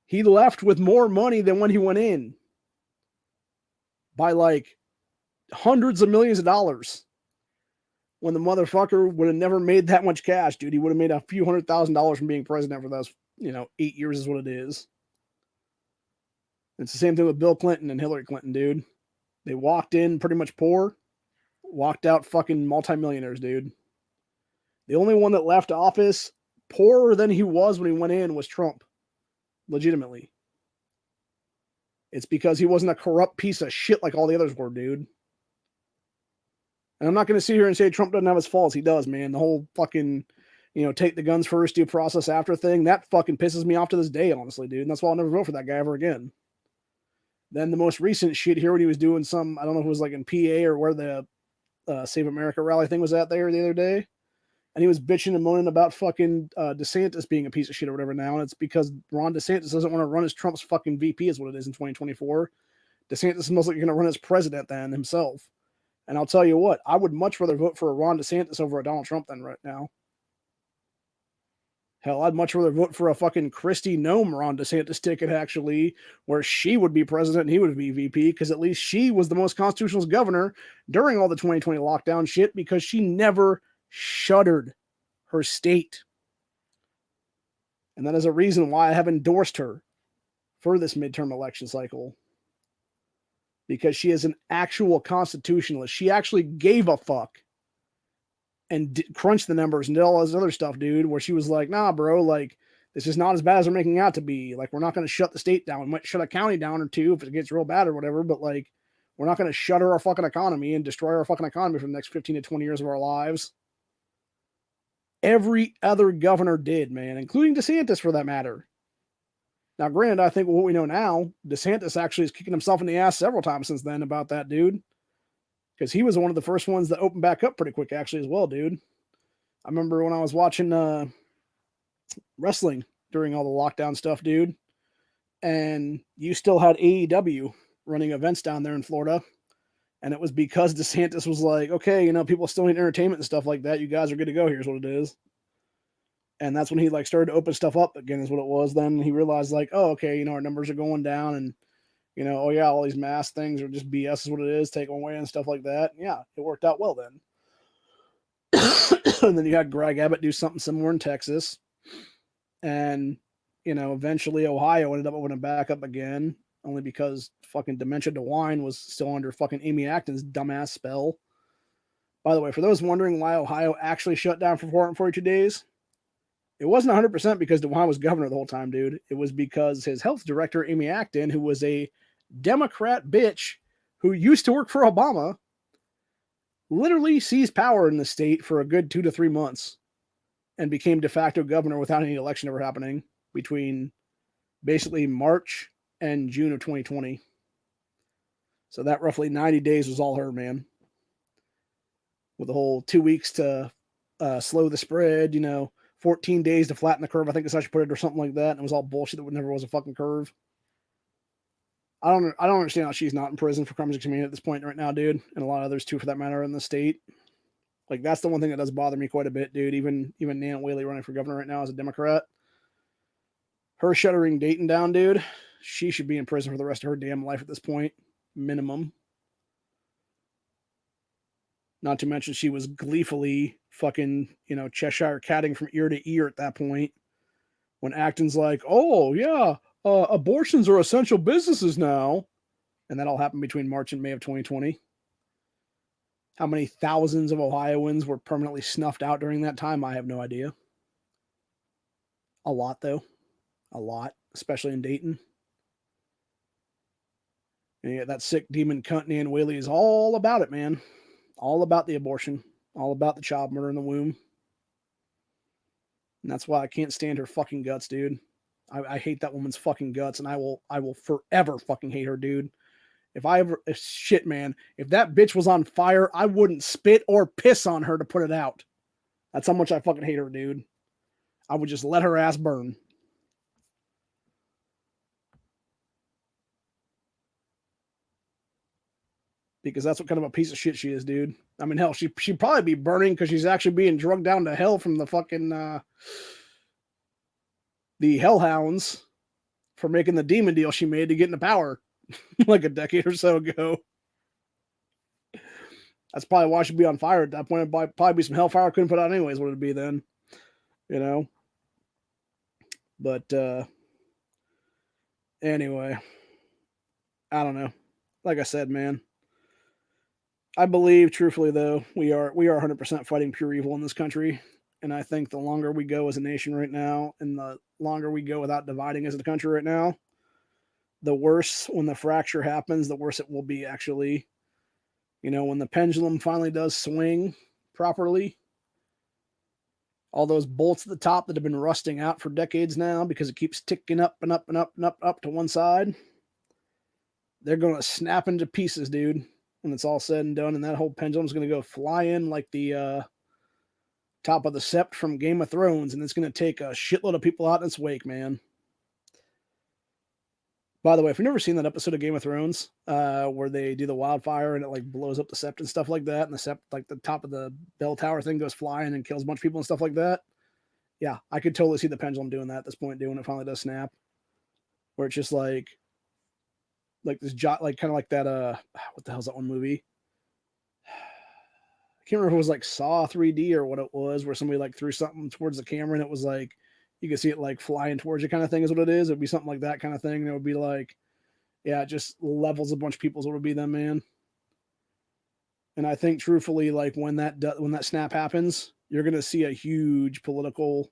he left with more money than when he went in. By like hundreds of millions of dollars. When the motherfucker would have never made that much cash, dude. He would have made a few $100,000 from being president for those, 8 years is what it is. It's the same thing with Bill Clinton and Hillary Clinton, dude. They walked in pretty much poor, walked out fucking multimillionaires, dude. The only one that left office poorer than he was when he went in was Trump. Legitimately. It's because he wasn't a corrupt piece of shit like all the others were, dude. And I'm not going to sit here and say Trump doesn't have his faults. He does, man. The whole fucking, take the guns first, due process after thing, that fucking pisses me off to this day, honestly, dude. And that's why I'll never vote for that guy ever again. Then the most recent shit here when he was doing some, I don't know if it was like in PA or where the Save America rally thing was at there the other day. And he was bitching and moaning about fucking DeSantis being a piece of shit or whatever now. And it's because Ron DeSantis doesn't want to run as Trump's fucking VP is what it is in 2024. DeSantis is most likely going to run as president than himself. And I'll tell you what, I would much rather vote for a Ron DeSantis over a Donald Trump than right now. Hell, I'd much rather vote for a fucking Kristi Noem Ron DeSantis ticket, actually, where she would be president and he would be VP, because at least she was the most constitutional governor during all the 2020 lockdown shit because she never shuttered her state. And that is a reason why I have endorsed her for this midterm election cycle. because she is an actual constitutionalist. She actually gave a fuck and crunched the numbers and did all this other stuff, dude, where she was like, nah, bro, like, this is not as bad as they're making out to be. Like, we're not going to shut the state down. We might shut a county down or two if it gets real bad or whatever, but like, we're not going to shutter our fucking economy and destroy our fucking economy for the next 15 to 20 years of our lives. Every other governor did, man, including DeSantis for that matter. Now, granted, I think what we know now, DeSantis actually is kicking himself in the ass several times since then about that, dude. Because he was one of the first ones that opened back up pretty quick, actually, as well, dude. I remember when I was watching wrestling during all the lockdown stuff, dude, and you still had AEW running events down there in Florida, and it was because DeSantis was like, okay, you know, people still need entertainment and stuff like that. You guys are good to go. Here's what it is. And that's when he like started to open stuff up again, is what it was. Then he realized like, oh, okay, you know, our numbers are going down, and you know, oh yeah, all these mask things are just BS is what it is, take them away and stuff like that. Yeah, it worked out well then. And then you had Greg Abbott do something similar in Texas. And, you know, eventually Ohio ended up opening back up again, only because fucking Dementia DeWine was still under fucking Amy Acton's dumbass spell. By the way, for those wondering why Ohio actually shut down for 442 days, it wasn't 100% because DeWine was governor the whole time, dude. It was because his health director, Amy Acton, who was a Democrat bitch who used to work for Obama, literally seized power in the state for a good 2 to 3 months and became de facto governor without any election ever happening between basically March and June of 2020. So that roughly 90 days was all her, man. With the whole 2 weeks to slow the spread, you know, 14 days to flatten the curve, I think that's how she put it, or something like that. And it was all bullshit that never was a fucking curve. I don't understand how she's not in prison for crimes against humanity at this point right now, dude, and a lot of others too, for that matter, in the state. Like, that's the one thing that does bother me quite a bit, dude. Even Nan Whaley running for governor right now as a Democrat, her shuttering Dayton down, dude, she should be in prison for the rest of her damn life at this point, minimum. Not to mention she was gleefully fucking, you know, Cheshire catting from ear to ear at that point when Acton's like, oh, yeah, abortions are essential businesses now. And that all happened between March and May of 2020. How many thousands of Ohioans were permanently snuffed out during that time? I have no idea. A lot, though. A lot, especially in Dayton. And yeah, that sick demon cunt Nan Whaley is all about it, man. All about the abortion. All about the child murder in the womb. And that's why I can't stand her fucking guts, dude. I hate that woman's fucking guts, and I will forever fucking hate her, dude. If that bitch was on fire, I wouldn't spit or piss on her to put it out. That's how much I fucking hate her, dude. I would just let her ass burn. Because that's what kind of a piece of shit she is, dude. I mean, hell, she'd probably be burning because she's actually being drugged down to hell from the fucking the hellhounds for making the demon deal she made to get into power like a decade or so ago. That's probably why she'd be on fire at that point. It'd probably be some hellfire I couldn't put out anyways, what it'd be then. You know? But anyway. I don't know. Like I said, man. I believe, truthfully, though, we are 100% fighting pure evil in this country. And I think the longer we go as a nation right now, and the longer we go without dividing as a country right now, the worse, when the fracture happens, the worse it will be, actually. You know, when the pendulum finally does swing properly, all those bolts at the top that have been rusting out for decades now because it keeps ticking up and up and up and up to one side, they're going to snap into pieces, dude, when it's all said and done. And that whole pendulum's going to go flying like the top of the sept from Game of Thrones, and it's going to take a shitload of people out in its wake, man. By the way, if you've never seen that episode of Game of Thrones, where they do the wildfire and it like blows up the sept and stuff like that, and the sept, like the top of the bell tower thing, goes flying and kills a bunch of people and stuff like that. Yeah, I could totally see the pendulum doing that at this point, when it finally does snap, where it's just like this like kind of like that. What the hell's that one movie? I can't remember if it was like Saw 3D or what it was, where somebody like threw something towards the camera and it was like, you could see it like flying towards you kind of thing is what it is. It'd be something like that kind of thing. And it would be like, Yeah, it just levels a bunch of people's what would be them, man. And I think truthfully, like when that snap happens, you're gonna see a huge political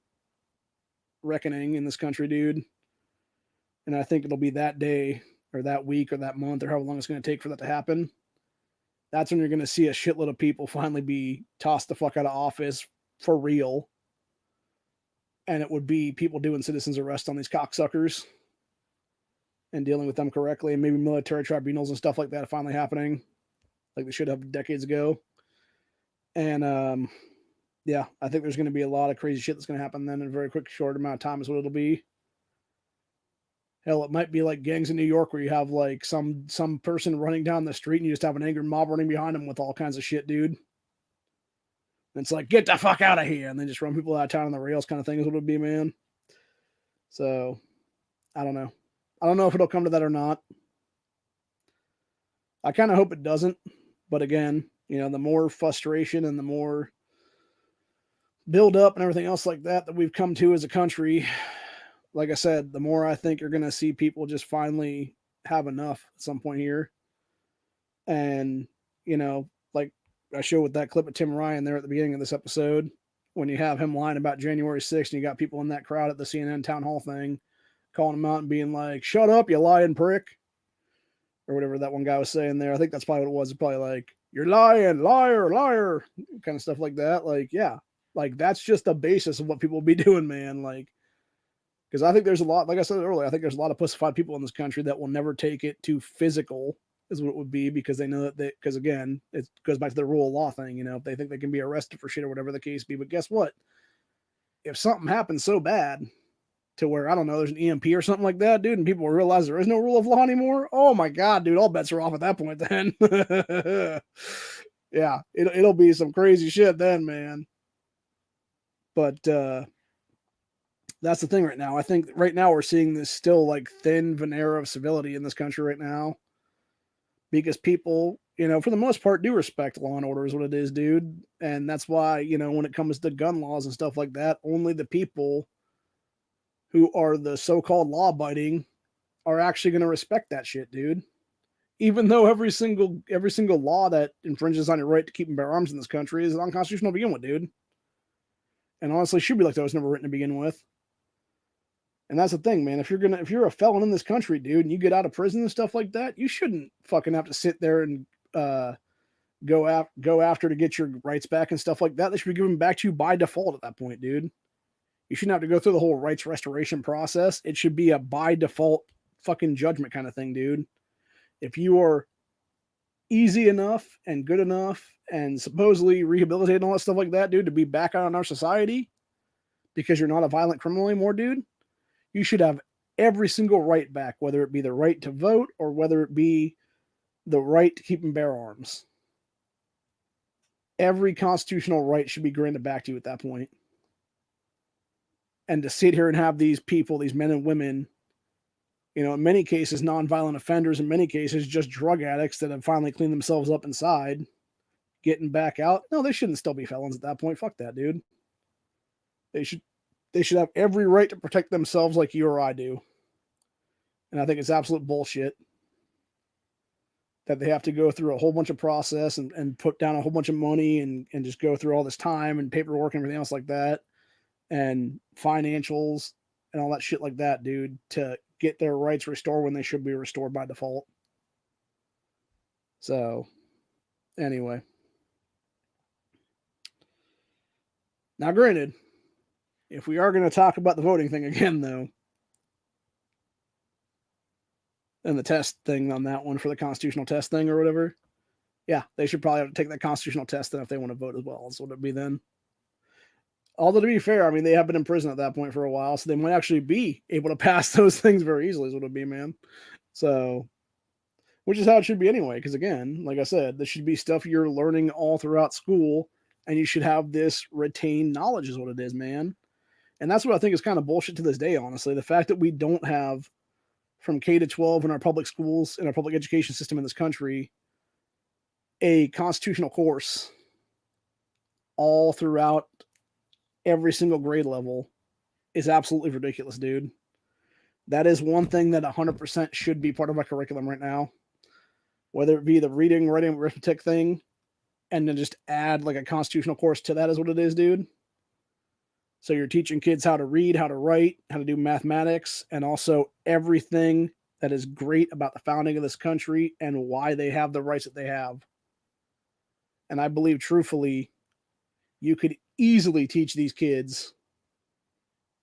reckoning in this country, dude. And I think it'll be that day or that week or that month or however long it's gonna take for that to happen. That's when you're gonna see a shitload of people finally be tossed the fuck out of office for real. And it would be people doing citizens arrest on these cocksuckers and dealing with them correctly, and maybe military tribunals and stuff like that finally happening, like they should have decades ago. And yeah, I think there's going to be a lot of crazy shit that's going to happen then in a very quick, short amount of time is what it'll be. Hell, it might be like gangs in New York where you have like some person running down the street and you just have an angry mob running behind them with all kinds of shit, dude. And it's like, get the fuck out of here, and then just run people out of town on the rails kind of thing is what it'll be, man. So, I don't know. I don't know if it'll come to that or not. I kind of hope it doesn't. But again, you know, the more frustration and the more build up and everything else like that we've come to as a country, like I said, the more I think you're going to see people just finally have enough at some point here. And, you know, like I showed with that clip of Tim Ryan there at the beginning of this episode, when you have him lying about January 6th and you got people in that crowd at the CNN town hall thing calling him out and being like, shut up, you lying prick, or whatever that one guy was saying there. I think that's probably what it was. It's probably like, you're lying, liar, liar, kind of stuff like that. Like, yeah, like that's just the basis of what people will be doing, man. Like, because I think there's a lot, like I said earlier, I think there's a lot of pussified people in this country that will never take it too physical, is what it would be, because they know that because again, it goes back to the rule of law thing, you know, if they think they can be arrested for shit or whatever the case be. But guess what? If something happens so bad to where, I don't know, there's an EMP or something like that, dude, and people realize there is no rule of law anymore, oh my God, dude, all bets are off at that point then. Yeah, it'll be some crazy shit then, man. But that's the thing right now. I think right now we're seeing this still like thin veneer of civility in this country right now, because people, you know, for the most part do respect law and order is what it is, dude. And that's why, you know, when it comes to gun laws and stuff like that, only the people who are the so-called law-abiding are actually going to respect that shit, dude. Even though every single law that infringes on your right to keep and bear arms in this country is unconstitutional to begin with, dude. And honestly, should be like that was never written to begin with. And that's the thing, man. If you're a felon in this country, dude, and you get out of prison and stuff like that, you shouldn't fucking have to sit there and go after to get your rights back and stuff like that. They should be given back to you by default at that point, dude. You shouldn't have to go through the whole rights restoration process. It should be a by default fucking judgment kind of thing, dude. If you are easy enough and good enough and supposedly rehabilitated and all that stuff like that, dude, to be back out in our society because you're not a violent criminal anymore, dude, you should have every single right back, whether it be the right to vote or whether it be the right to keep and bear arms. Every constitutional right should be granted back to you at that point. And to sit here and have these people, these men and women, you know, in many cases, nonviolent offenders, in many cases, just drug addicts that have finally cleaned themselves up inside, getting back out. No, they shouldn't still be felons at that point. Fuck that, dude. They should have every right to protect themselves like you or I do. And I think it's absolute bullshit that they have to go through a whole bunch of process and put down a whole bunch of money and just go through all this time and paperwork and everything else like that, and financials and all that shit like that, dude, to get their rights restored when they should be restored by default. So, anyway. Now, granted, if we are going to talk about the voting thing again, though, and the test thing on that one for the constitutional test thing or whatever, yeah, they should probably have to take that constitutional test then if they want to vote as well. That's what it'd be then. Although, to be fair, I mean, they have been in prison at that point for a while, so they might actually be able to pass those things very easily, is what it'd be, man. So, which is how it should be anyway, because again, like I said, this should be stuff you're learning all throughout school, and you should have this retained knowledge is what it is, man. And that's what I think is kind of bullshit to this day, honestly. The fact that we don't have, from K to 12 in our public schools, in our public education system in this country, a constitutional course all throughout every single grade level is absolutely ridiculous, dude. That is one thing that 100% should be part of my curriculum right now. Whether it be the reading, writing, arithmetic thing, and then just add like a constitutional course to that is what it is, dude. So you're teaching kids how to read, how to write, how to do mathematics, and also everything that is great about the founding of this country and why they have the rights that they have. And I believe truthfully, you could easily teach these kids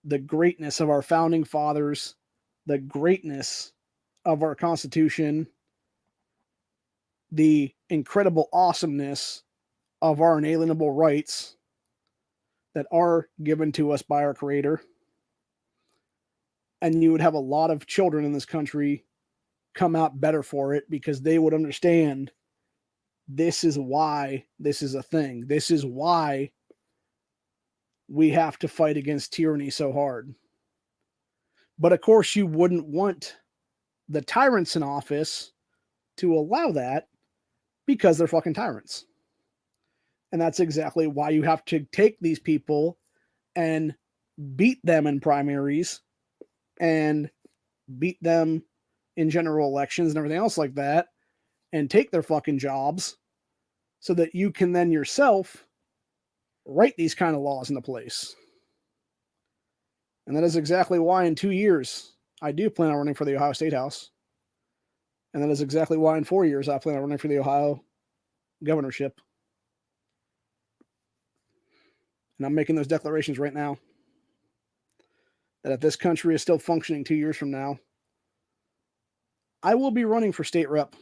the greatness of our founding fathers, the greatness of our Constitution, the incredible awesomeness of our inalienable rights that are given to us by our Creator. And you would have a lot of children in this country come out better for it because they would understand this is why this is a thing. This is why we have to fight against tyranny so hard. But of course, you wouldn't want the tyrants in office to allow that because they're fucking tyrants. And that's exactly why you have to take these people and beat them in primaries and beat them in general elections and everything else like that and take their fucking jobs so that you can then yourself write these kind of laws into place. And that is exactly why in 2 years I do plan on running for the Ohio State House. And that is exactly why in 4 years I plan on running for the Ohio governorship. And I'm making those declarations right now. That if this country is still functioning 2 years from now, I will be running for state rep.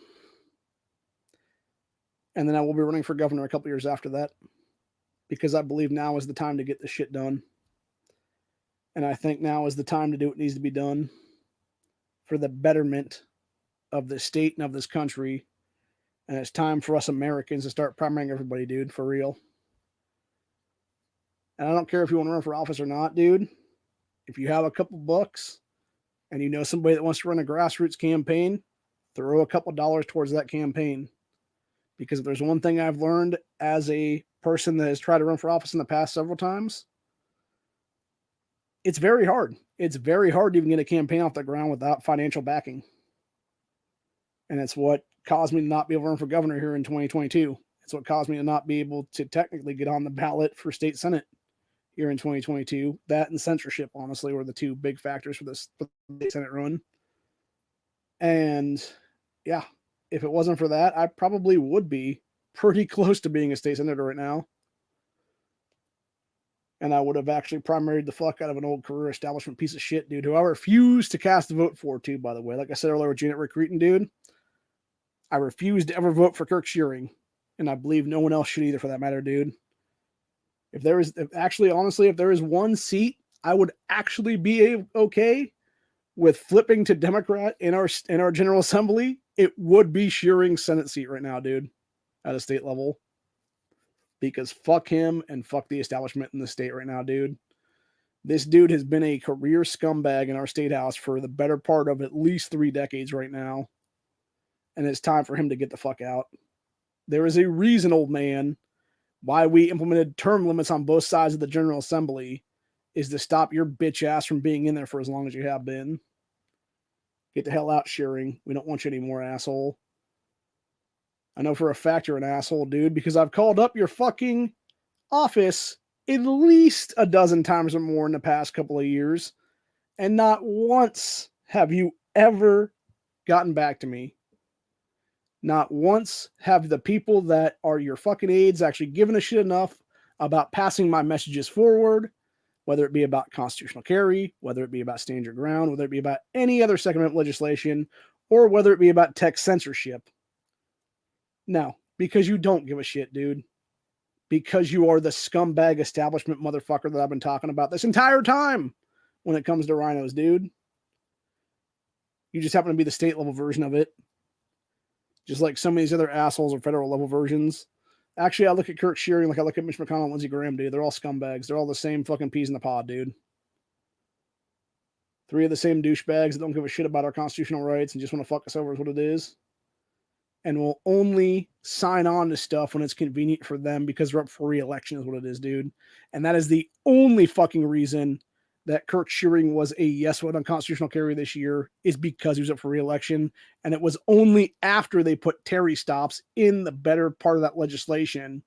And then I will be running for governor a couple years after that. Because I believe now is the time to get this shit done. And I think now is the time to do what needs to be done for the betterment of the state and of this country. And it's time for us Americans to start primarying everybody, dude, for real. And I don't care if you want to run for office or not, dude. If you have a couple bucks and you know somebody that wants to run a grassroots campaign, throw a couple dollars towards that campaign. Because if there's one thing I've learned as a person that has tried to run for office in the past several times, it's very hard. It's very hard to even get a campaign off the ground without financial backing. And it's what caused me to not be able to run for governor here in 2022. It's what caused me to not be able to technically get on the ballot for state senate here in 2022. That and censorship, honestly, were the two big factors for this state senate run. And yeah, if it wasn't for that, I probably would be pretty close to being a state senator right now. And I would have actually primaried the fuck out of an old career establishment piece of shit, dude, who I refused to cast a vote for, too, by the way. Like I said earlier with Janet Rick-Reeton, dude, I refused to ever vote for Kirk Shearing. And I believe no one else should either, for that matter, dude. If there is one seat, I would actually be okay with flipping to Democrat in our General Assembly. It would be Shearing's Senate seat right now, dude, at a state level. Because fuck him and fuck the establishment in the state right now, dude. This dude has been a career scumbag in our state house for the better part of at least 3 decades right now. And it's time for him to get the fuck out. There is a reason, old man, why we implemented term limits on both sides of the General Assembly is to stop your bitch ass from being in there for as long as you have been. Get the hell out, Shearing. We don't want you anymore, asshole. I know for a fact you're an asshole, dude, because I've called up your fucking office at least a dozen times or more in the past couple of years, and not once have you ever gotten back to me. Not once have the people that are your fucking aides actually given a shit enough about passing my messages forward, whether it be about constitutional carry, whether it be about stand your ground, whether it be about any other Second Amendment legislation, or whether it be about tech censorship. No, because you don't give a shit, dude. Because you are the scumbag establishment motherfucker that I've been talking about this entire time when it comes to rhinos, dude. You just happen to be the state level version of it. Just like some of these other assholes are federal level versions. Actually, I look at Kirk Shearing like I look at Mitch McConnell and Lindsey Graham, dude. They're all scumbags. They're all the same fucking peas in the pod, dude. 3 of the same douchebags that don't give a shit about our constitutional rights and just want to fuck us over is what it is. And will only sign on to stuff when it's convenient for them because they're up for re-election is what it is, dude. And that is the only fucking reason that Kirk Shearing was a yes vote on constitutional carry this year is because he was up for re-election, and it was only after they put Terry stops in the better part of that legislation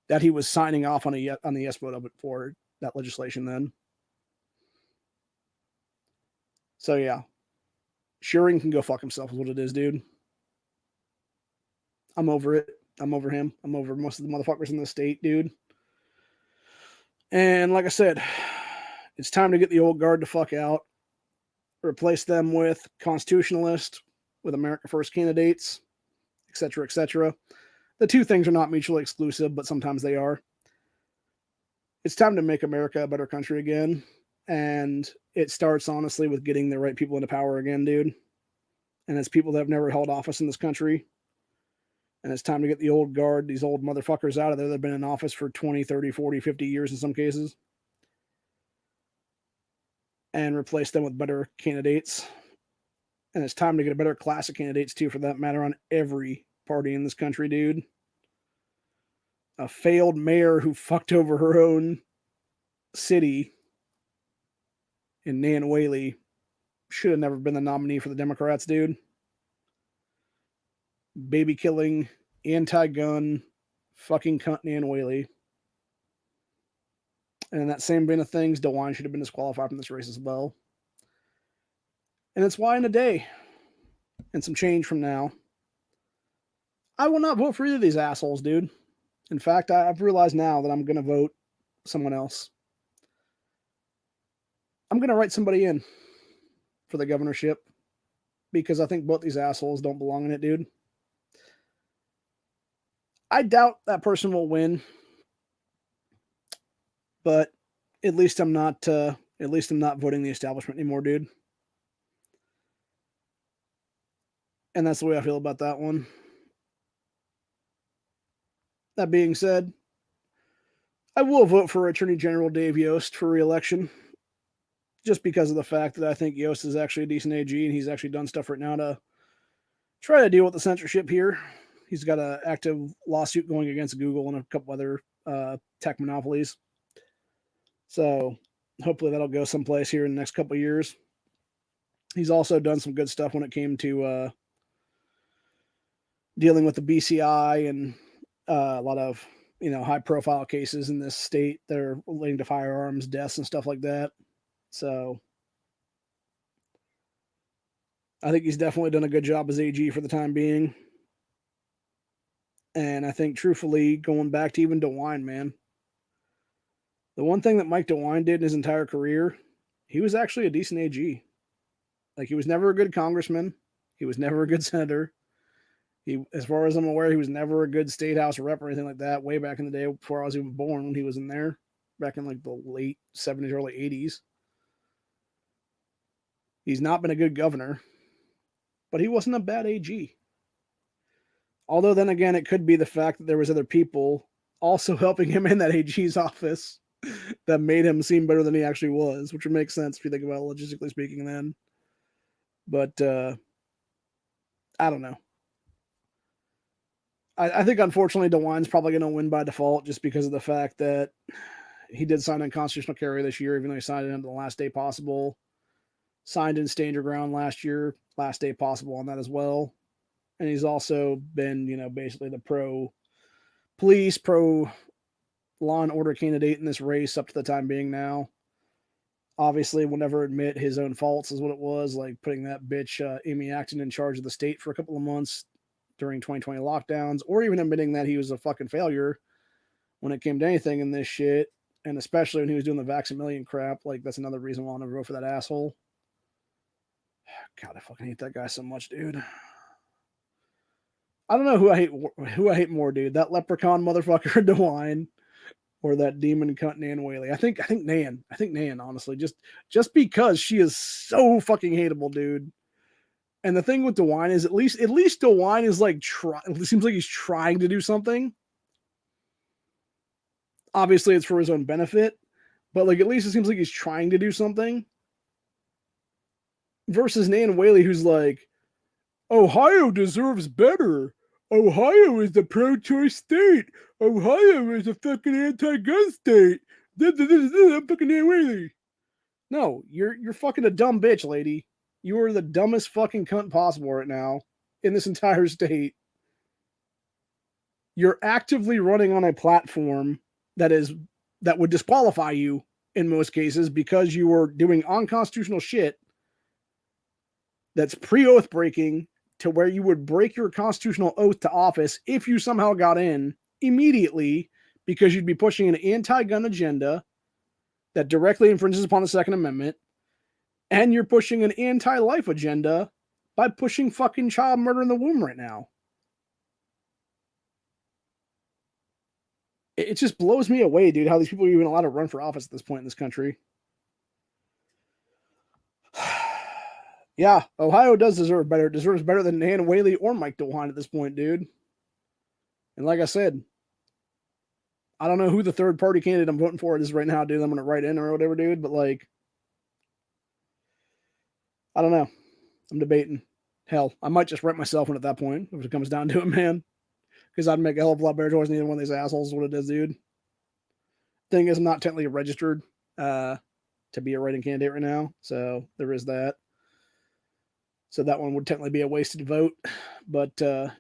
that he was signing off on the yes vote of it for that legislation then. So yeah, Shearing can go fuck himself is what it is, dude. I'm over it. I'm over him. I'm over most of the motherfuckers in the state, dude. And like I said, it's time to get the old guard the fuck out. Replace them with constitutionalists, with America First candidates, etc., etc. The two things are not mutually exclusive, but sometimes they are. It's time to make America a better country again. And it starts, honestly, with getting the right people into power again, dude. And it's people that have never held office in this country. And it's time to get the old guard, these old motherfuckers out of there that have been in office for 20, 30, 40, 50 years in some cases. And replace them with better candidates. And it's time to get a better class of candidates, too, for that matter, on every party in this country, dude. A failed mayor who fucked over her own city in Nan Whaley should have never been the nominee for the Democrats, dude. Baby killing, anti-gun, fucking cunt Nan Whaley. And in that same vein of things, DeWine should have been disqualified from this race as well. And it's why in a day and some change from now, I will not vote for either of these assholes, dude. In fact, I've realized now that I'm going to vote someone else. I'm going to write somebody in for the governorship because I think both these assholes don't belong in it, dude. I doubt that person will win, but at least I'm not voting the establishment anymore, dude. And that's the way I feel about that one. That being said, I will vote for Attorney General Dave Yost for re-election, just because of the fact that I think Yost is actually a decent AG, and he's actually done stuff right now to try to deal with the censorship here. He's got an active lawsuit going against Google and a couple other tech monopolies. So hopefully that'll go someplace here in the next couple of years. He's also done some good stuff when it came to dealing with the BCI and a lot of high profile cases in this state that are relating to firearms, deaths, and stuff like that. So I think he's definitely done a good job as AG for the time being. And I think, truthfully, going back to even DeWine, man, the one thing that Mike DeWine did in his entire career, he was actually a decent AG. Like, he was never a good congressman. He was never a good senator. He, as far as I'm aware, he was never a good state house rep or anything like that way back in the day before I was even born, when he was in there, back in like the late 70s, early 80s. He's not been a good governor, but he wasn't a bad AG. Although then again, it could be the fact that there was other people also helping him in that AG's office that made him seem better than he actually was, which would make sense if you think about it logistically speaking then. But I don't know. I think, unfortunately, DeWine's probably going to win by default just because of the fact that he did sign in constitutional carry this year, even though he signed it on the last day possible. Signed in stand your ground last year, last day possible on that as well. And he's also been, basically the pro-police, pro-law and order candidate in this race up to the time being now. Obviously, will never admit his own faults is what it was, like putting that bitch Amy Acton in charge of the state for a couple of months during 2020 lockdowns, or even admitting that he was a fucking failure when it came to anything in this shit, and especially when he was doing the Vax-A-Million crap. Like, that's another reason why I'll never vote for that asshole. God, I fucking hate that guy so much, dude. I don't know who I hate more, dude. That leprechaun motherfucker DeWine, or that demon cunt Nan Whaley. I think Nan, honestly, just because she is so fucking hateable, dude. And the thing with DeWine is at least DeWine is like it seems like he's trying to do something. Obviously, it's for his own benefit, but like at least it seems like he's trying to do something. Versus Nan Whaley, who's like, Ohio deserves better. Ohio is the pro-choice state. Ohio is a fucking anti-gun state. Fucking Nan Whaley. No, you're fucking a dumb bitch, lady. You are the dumbest fucking cunt possible right now in this entire state. You're actively running on a platform that would disqualify you in most cases because you were doing unconstitutional shit that's pre-oath breaking to where you would break your constitutional oath to office if you somehow got in immediately because you'd be pushing an anti-gun agenda that directly infringes upon the Second Amendment, and you're pushing an anti-life agenda by pushing fucking child murder in the womb right now. It just blows me away, dude, how these people are even allowed to run for office at this point in this country. Yeah, Ohio does deserve better. It deserves better than Nan Whaley or Mike DeWine at this point, dude. And like I said, I don't know who the third party candidate I'm voting for is right now, dude. I'm going to write in or whatever, dude. But like, I don't know. I'm debating. Hell, I might just write myself in at that point if it comes down to it, man. Because I'd make a hell of a lot better choice than either one of these assholes is what it is, dude. Thing is, I'm not technically registered to be a writing candidate right now. So there is that. So that one would technically be a wasted vote. But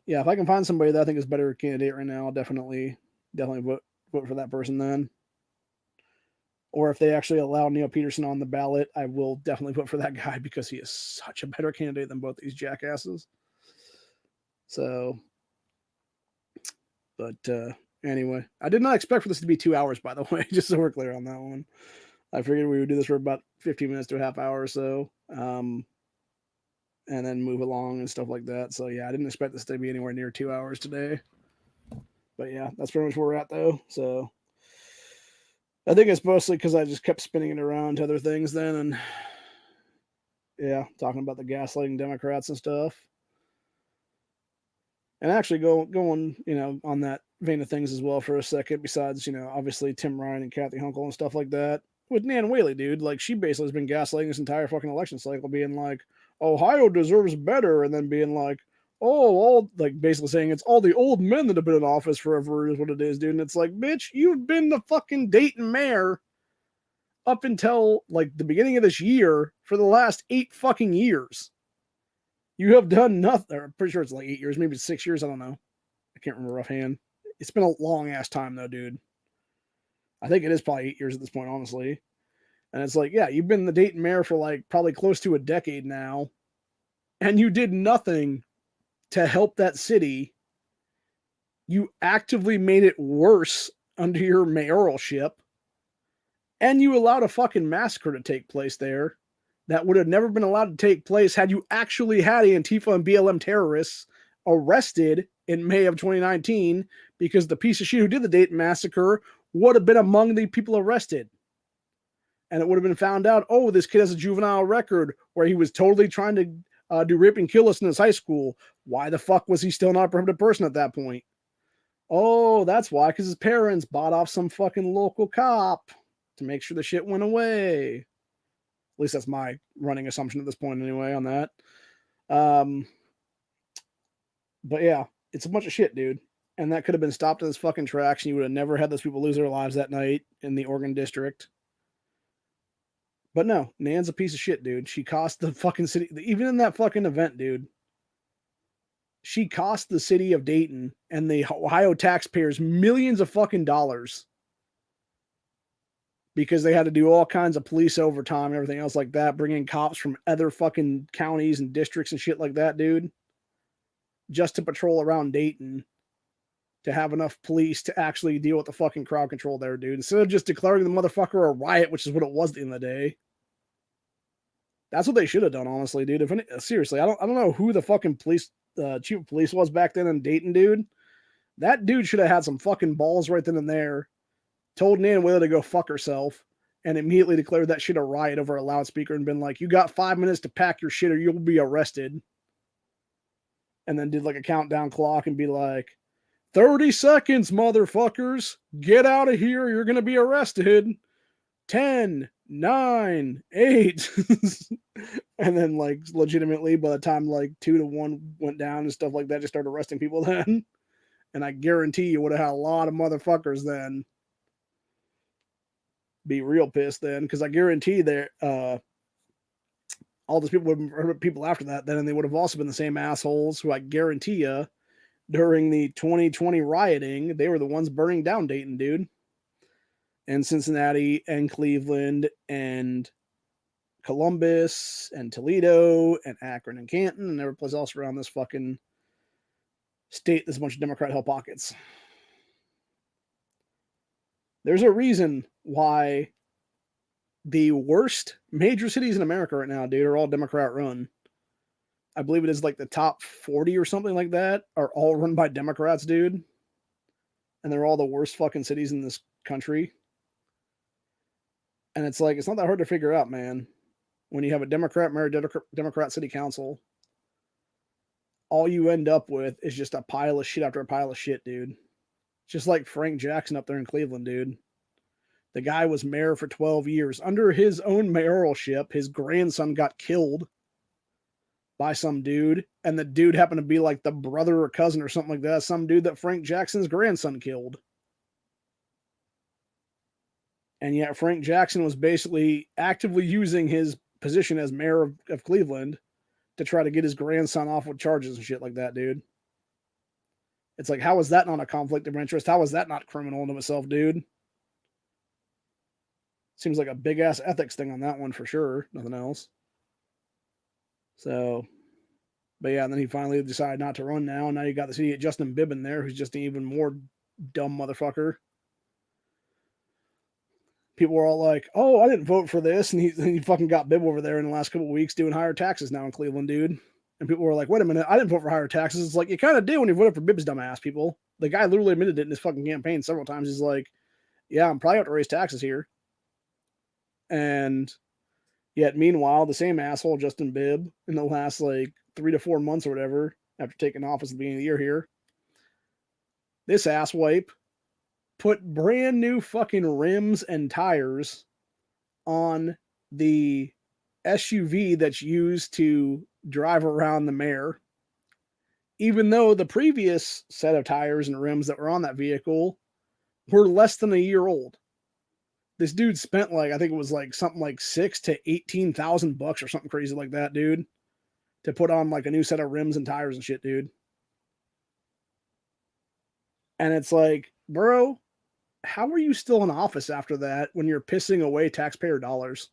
yeah, if I can find somebody that I think is a better candidate right now, I'll definitely vote for that person then. Or if they actually allow Neil Peterson on the ballot, I will definitely vote for that guy because he is such a better candidate than both these jackasses. So, but anyway, I did not expect for this to be 2 hours, by the way, just so we're clear on that one. I figured we would do this for about 15 minutes to a half hour or so, and then move along and stuff like that. So yeah, I didn't expect this to be anywhere near 2 hours today. But yeah, that's pretty much where we're at though. So I think it's mostly because I just kept spinning it around to other things then, and yeah, talking about the gaslighting Democrats and stuff. And actually going, on that vein of things as well for a second, besides, obviously Tim Ryan and Kathy Honcul and stuff like that. With Nan Whaley, dude, like she basically has been gaslighting this entire fucking election cycle, being like, Ohio deserves better, and then being like, all like basically saying it's all the old men that have been in office forever is what it is, dude. And it's like, bitch, you've been the fucking Dayton mayor up until like the beginning of this year for the last 8 fucking years. You have done nothing. I'm pretty sure it's like 8 years, maybe 6 years. I don't know. I can't remember offhand. It's been a long ass time though, dude. I think it is probably 8 years at this point, honestly. And it's like, yeah, you've been the Dayton mayor for like probably close to a decade now, and you did nothing to help that city. You actively made it worse under your mayoralship, and you allowed a fucking massacre to take place there that would have never been allowed to take place had you actually had Antifa and BLM terrorists arrested in May of 2019, because the piece of shit who did the Dayton massacre would have been among the people arrested. And it would have been found out, this kid has a juvenile record where he was totally trying to do rape and kill us in his high school. Why the fuck was he still not a prohibited person at that point? Oh, that's why, because his parents bought off some fucking local cop to make sure the shit went away. At least that's my running assumption at this point anyway on that. But yeah, it's a bunch of shit, dude. And that could have been stopped in this fucking tracks, and you would have never had those people lose their lives that night in the Oregon district. But no, Nan's a piece of shit, dude. She cost the fucking city, even in that fucking event, dude. She cost the city of Dayton and the Ohio taxpayers millions of fucking dollars because they had to do all kinds of police overtime and everything else like that, bring in cops from other fucking counties and districts and shit like that, dude, just to patrol around Dayton, to have enough police to actually deal with the fucking crowd control there, dude. Instead of just declaring the motherfucker a riot, which is what it was at the end of the day. That's what they should have done, honestly, dude. Seriously, I don't know who the fucking chief of police was back then in Dayton, dude. That dude should have had some fucking balls right then and there. Told Nan Whaley to go fuck herself, and immediately declared that shit a riot over a loudspeaker and been like, you got 5 minutes to pack your shit or you'll be arrested. And then did like a countdown clock and be like, 30 seconds, motherfuckers. Get out of here. You're going to be arrested. 10, 9, 8. And then like legitimately by the time like 2 to 1 went down and stuff like that, just started arresting people then. And I guarantee you would have had a lot of motherfuckers then. be real pissed then, because I guarantee that all those people would have people after that then, and they would have also been the same assholes who I guarantee you during the 2020 rioting, they were the ones burning down Dayton, dude, and Cincinnati and Cleveland and Columbus and Toledo and Akron and Canton and every place else around this fucking state. There's a bunch of Democrat hell pockets. There's a reason why the worst major cities in America right now, dude, are all Democrat run. I believe it is like the top 40 or something like that are all run by Democrats, dude. And they're all the worst fucking cities in this country. And it's like, it's not that hard to figure out, man. When you have a Democrat mayor, Democrat city council, all you end up with is just a pile of shit after a pile of shit, dude. Just like Frank Jackson up there in Cleveland, dude. The guy was mayor for 12 years. Under his own mayoralship, his grandson got killed by some dude, and the dude happened to be like the brother or cousin or something like that. Some dude that Frank Jackson's grandson killed. And yet Frank Jackson was basically actively using his position as mayor of Cleveland to try to get his grandson off with charges and shit like that, dude. It's like, how is that not a conflict of interest? How is that not criminal in of itself, dude? Seems like a big ass ethics thing on that one for sure. Nothing else. So, but yeah, and then he finally decided not to run now. And now you got this idiot Justin Bibb in there, who's just an even more dumb motherfucker. People were all like, oh, I didn't vote for this. And he fucking got Bibb over there in the last couple of weeks doing higher taxes now in Cleveland, dude. And people were like, wait a minute, I didn't vote for higher taxes. It's like, you kind of did when you voted for Bibb's dumb ass, people. The guy literally admitted it in his fucking campaign several times. He's like, yeah, I'm probably have to raise taxes here. And yet, meanwhile, the same asshole, Justin Bibb, in the last like 3 to 4 months or whatever, after taking office at the beginning of the year here, this asswipe put brand new fucking rims and tires on the SUV that's used to drive around the mayor, even though the previous set of tires and rims that were on that vehicle were less than a year old. This dude spent like, I think it was like something like $6,000 to $18,000 or something crazy like that, dude, to put on like a new set of rims and tires and shit, dude. And it's like, bro, how are you still in office after that when you're pissing away taxpayer dollars?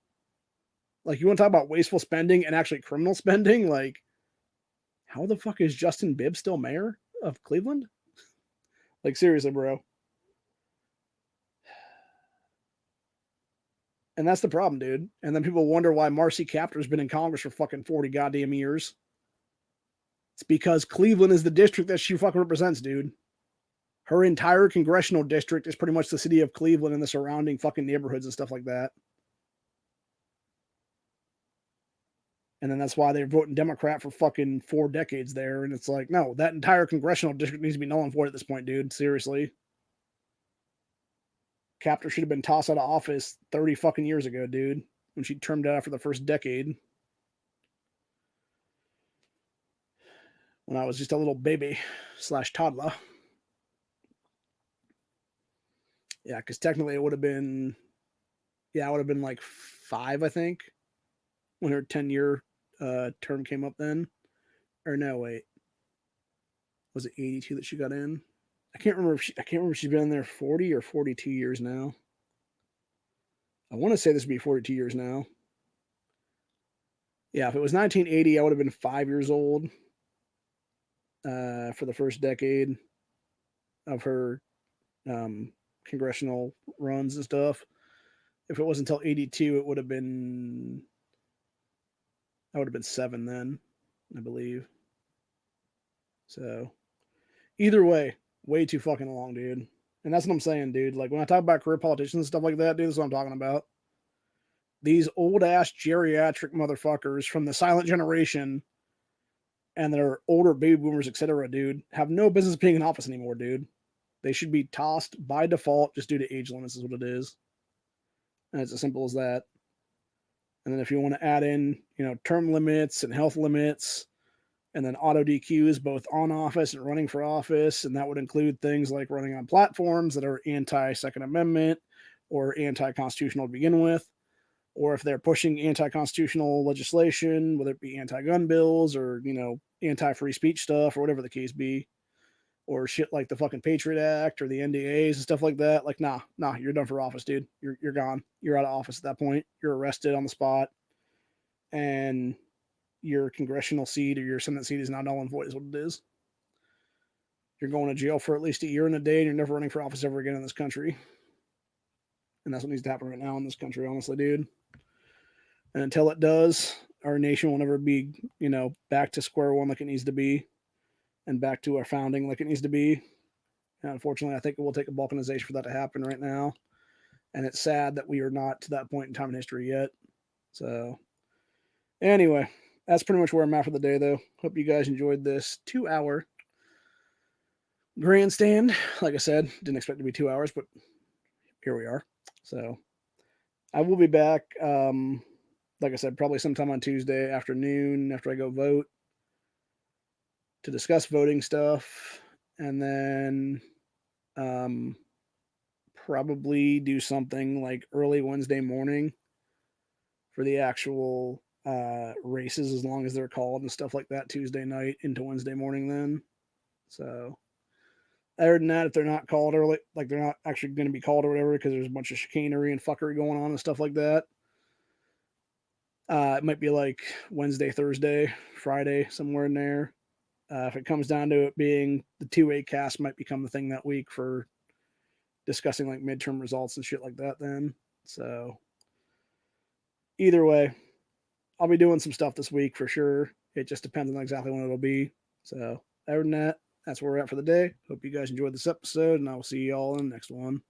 Like, you want to talk about wasteful spending and actually criminal spending? Like, how the fuck is Justin Bibb still mayor of Cleveland? Like, seriously, bro. And that's the problem, dude. And then people wonder why Marcy Kaptur's been in Congress for fucking 40 goddamn years. It's because Cleveland is the district that she fucking represents, dude. Her entire congressional district is pretty much the city of Cleveland and the surrounding fucking neighborhoods and stuff like that. And then that's why they're voting Democrat for fucking 4 decades there. And it's like, no, that entire congressional district needs to be null and void at this point, dude. Seriously. Kaptur should have been tossed out of office 30 fucking years ago, dude, when she termed out after the first decade. When I was just a little baby / toddler. Yeah, because technically it would have been, yeah, it would have been like 5, I think, when her 10-year term came up then. Or no, wait. Was it 82 that she got in? I can't remember if she's been in there 40 or 42 years now. I want to say this would be 42 years now. Yeah, if it was 1980, I would have been 5 years old for the first decade of her congressional runs and stuff. If it wasn't until 82, it would have been, I would have been 7 then, I believe. So either way, way too fucking long, dude. And that's what I'm saying, dude. Like, when I talk about career politicians and stuff like that, dude, that's what I'm talking about. These old-ass geriatric motherfuckers from the silent generation and that are older baby boomers, etc., dude, have no business being in office anymore, dude. They should be tossed by default just due to age limits is what it is. And it's as simple as that. And then if you want to add in, you know, term limits and health limits, and then auto DQs both on office and running for office. And that would include things like running on platforms that are anti-Second Amendment or anti-constitutional to begin with, or if they're pushing anti-constitutional legislation, whether it be anti-gun bills or, anti-free speech stuff or whatever the case be, or shit like the fucking Patriot Act or the NDAs and stuff like that. Like, nah, you're done for office, dude. You're gone. You're out of office at that point. You're arrested on the spot, and your congressional seat or your Senate seat is not null and void, is what it is. You're going to jail for at least a year and a day, and you're never running for office ever again in this country. And that's what needs to happen right now in this country, honestly, dude. And until it does, our nation will never be, back to square one like it needs to be, and back to our founding like it needs to be. And unfortunately, I think it will take a balkanization for that to happen right now. And it's sad that we are not to that point in time in history yet. So, anyway, that's pretty much where I'm at for the day, though. Hope you guys enjoyed this 2-hour grandstand. Like I said, didn't expect it to be 2 hours, but here we are. So, I will be back, like I said, probably sometime on Tuesday afternoon after I go vote to discuss voting stuff, and then probably do something like early Wednesday morning for the actual races, as long as they're called and stuff like that, Tuesday night into Wednesday morning then. So other than that, if they're not called early, like they're not actually going to be called or whatever, because there's a bunch of chicanery and fuckery going on and stuff like that, it might be like Wednesday, Thursday, Friday, somewhere in there. If it comes down to it being the 2A cast might become the thing that week for discussing like midterm results and shit like that then. So either way, I'll be doing some stuff this week for sure. It just depends on exactly when it'll be. So other than that, that's where we're at for the day. Hope you guys enjoyed this episode, and I will see you all in the next one.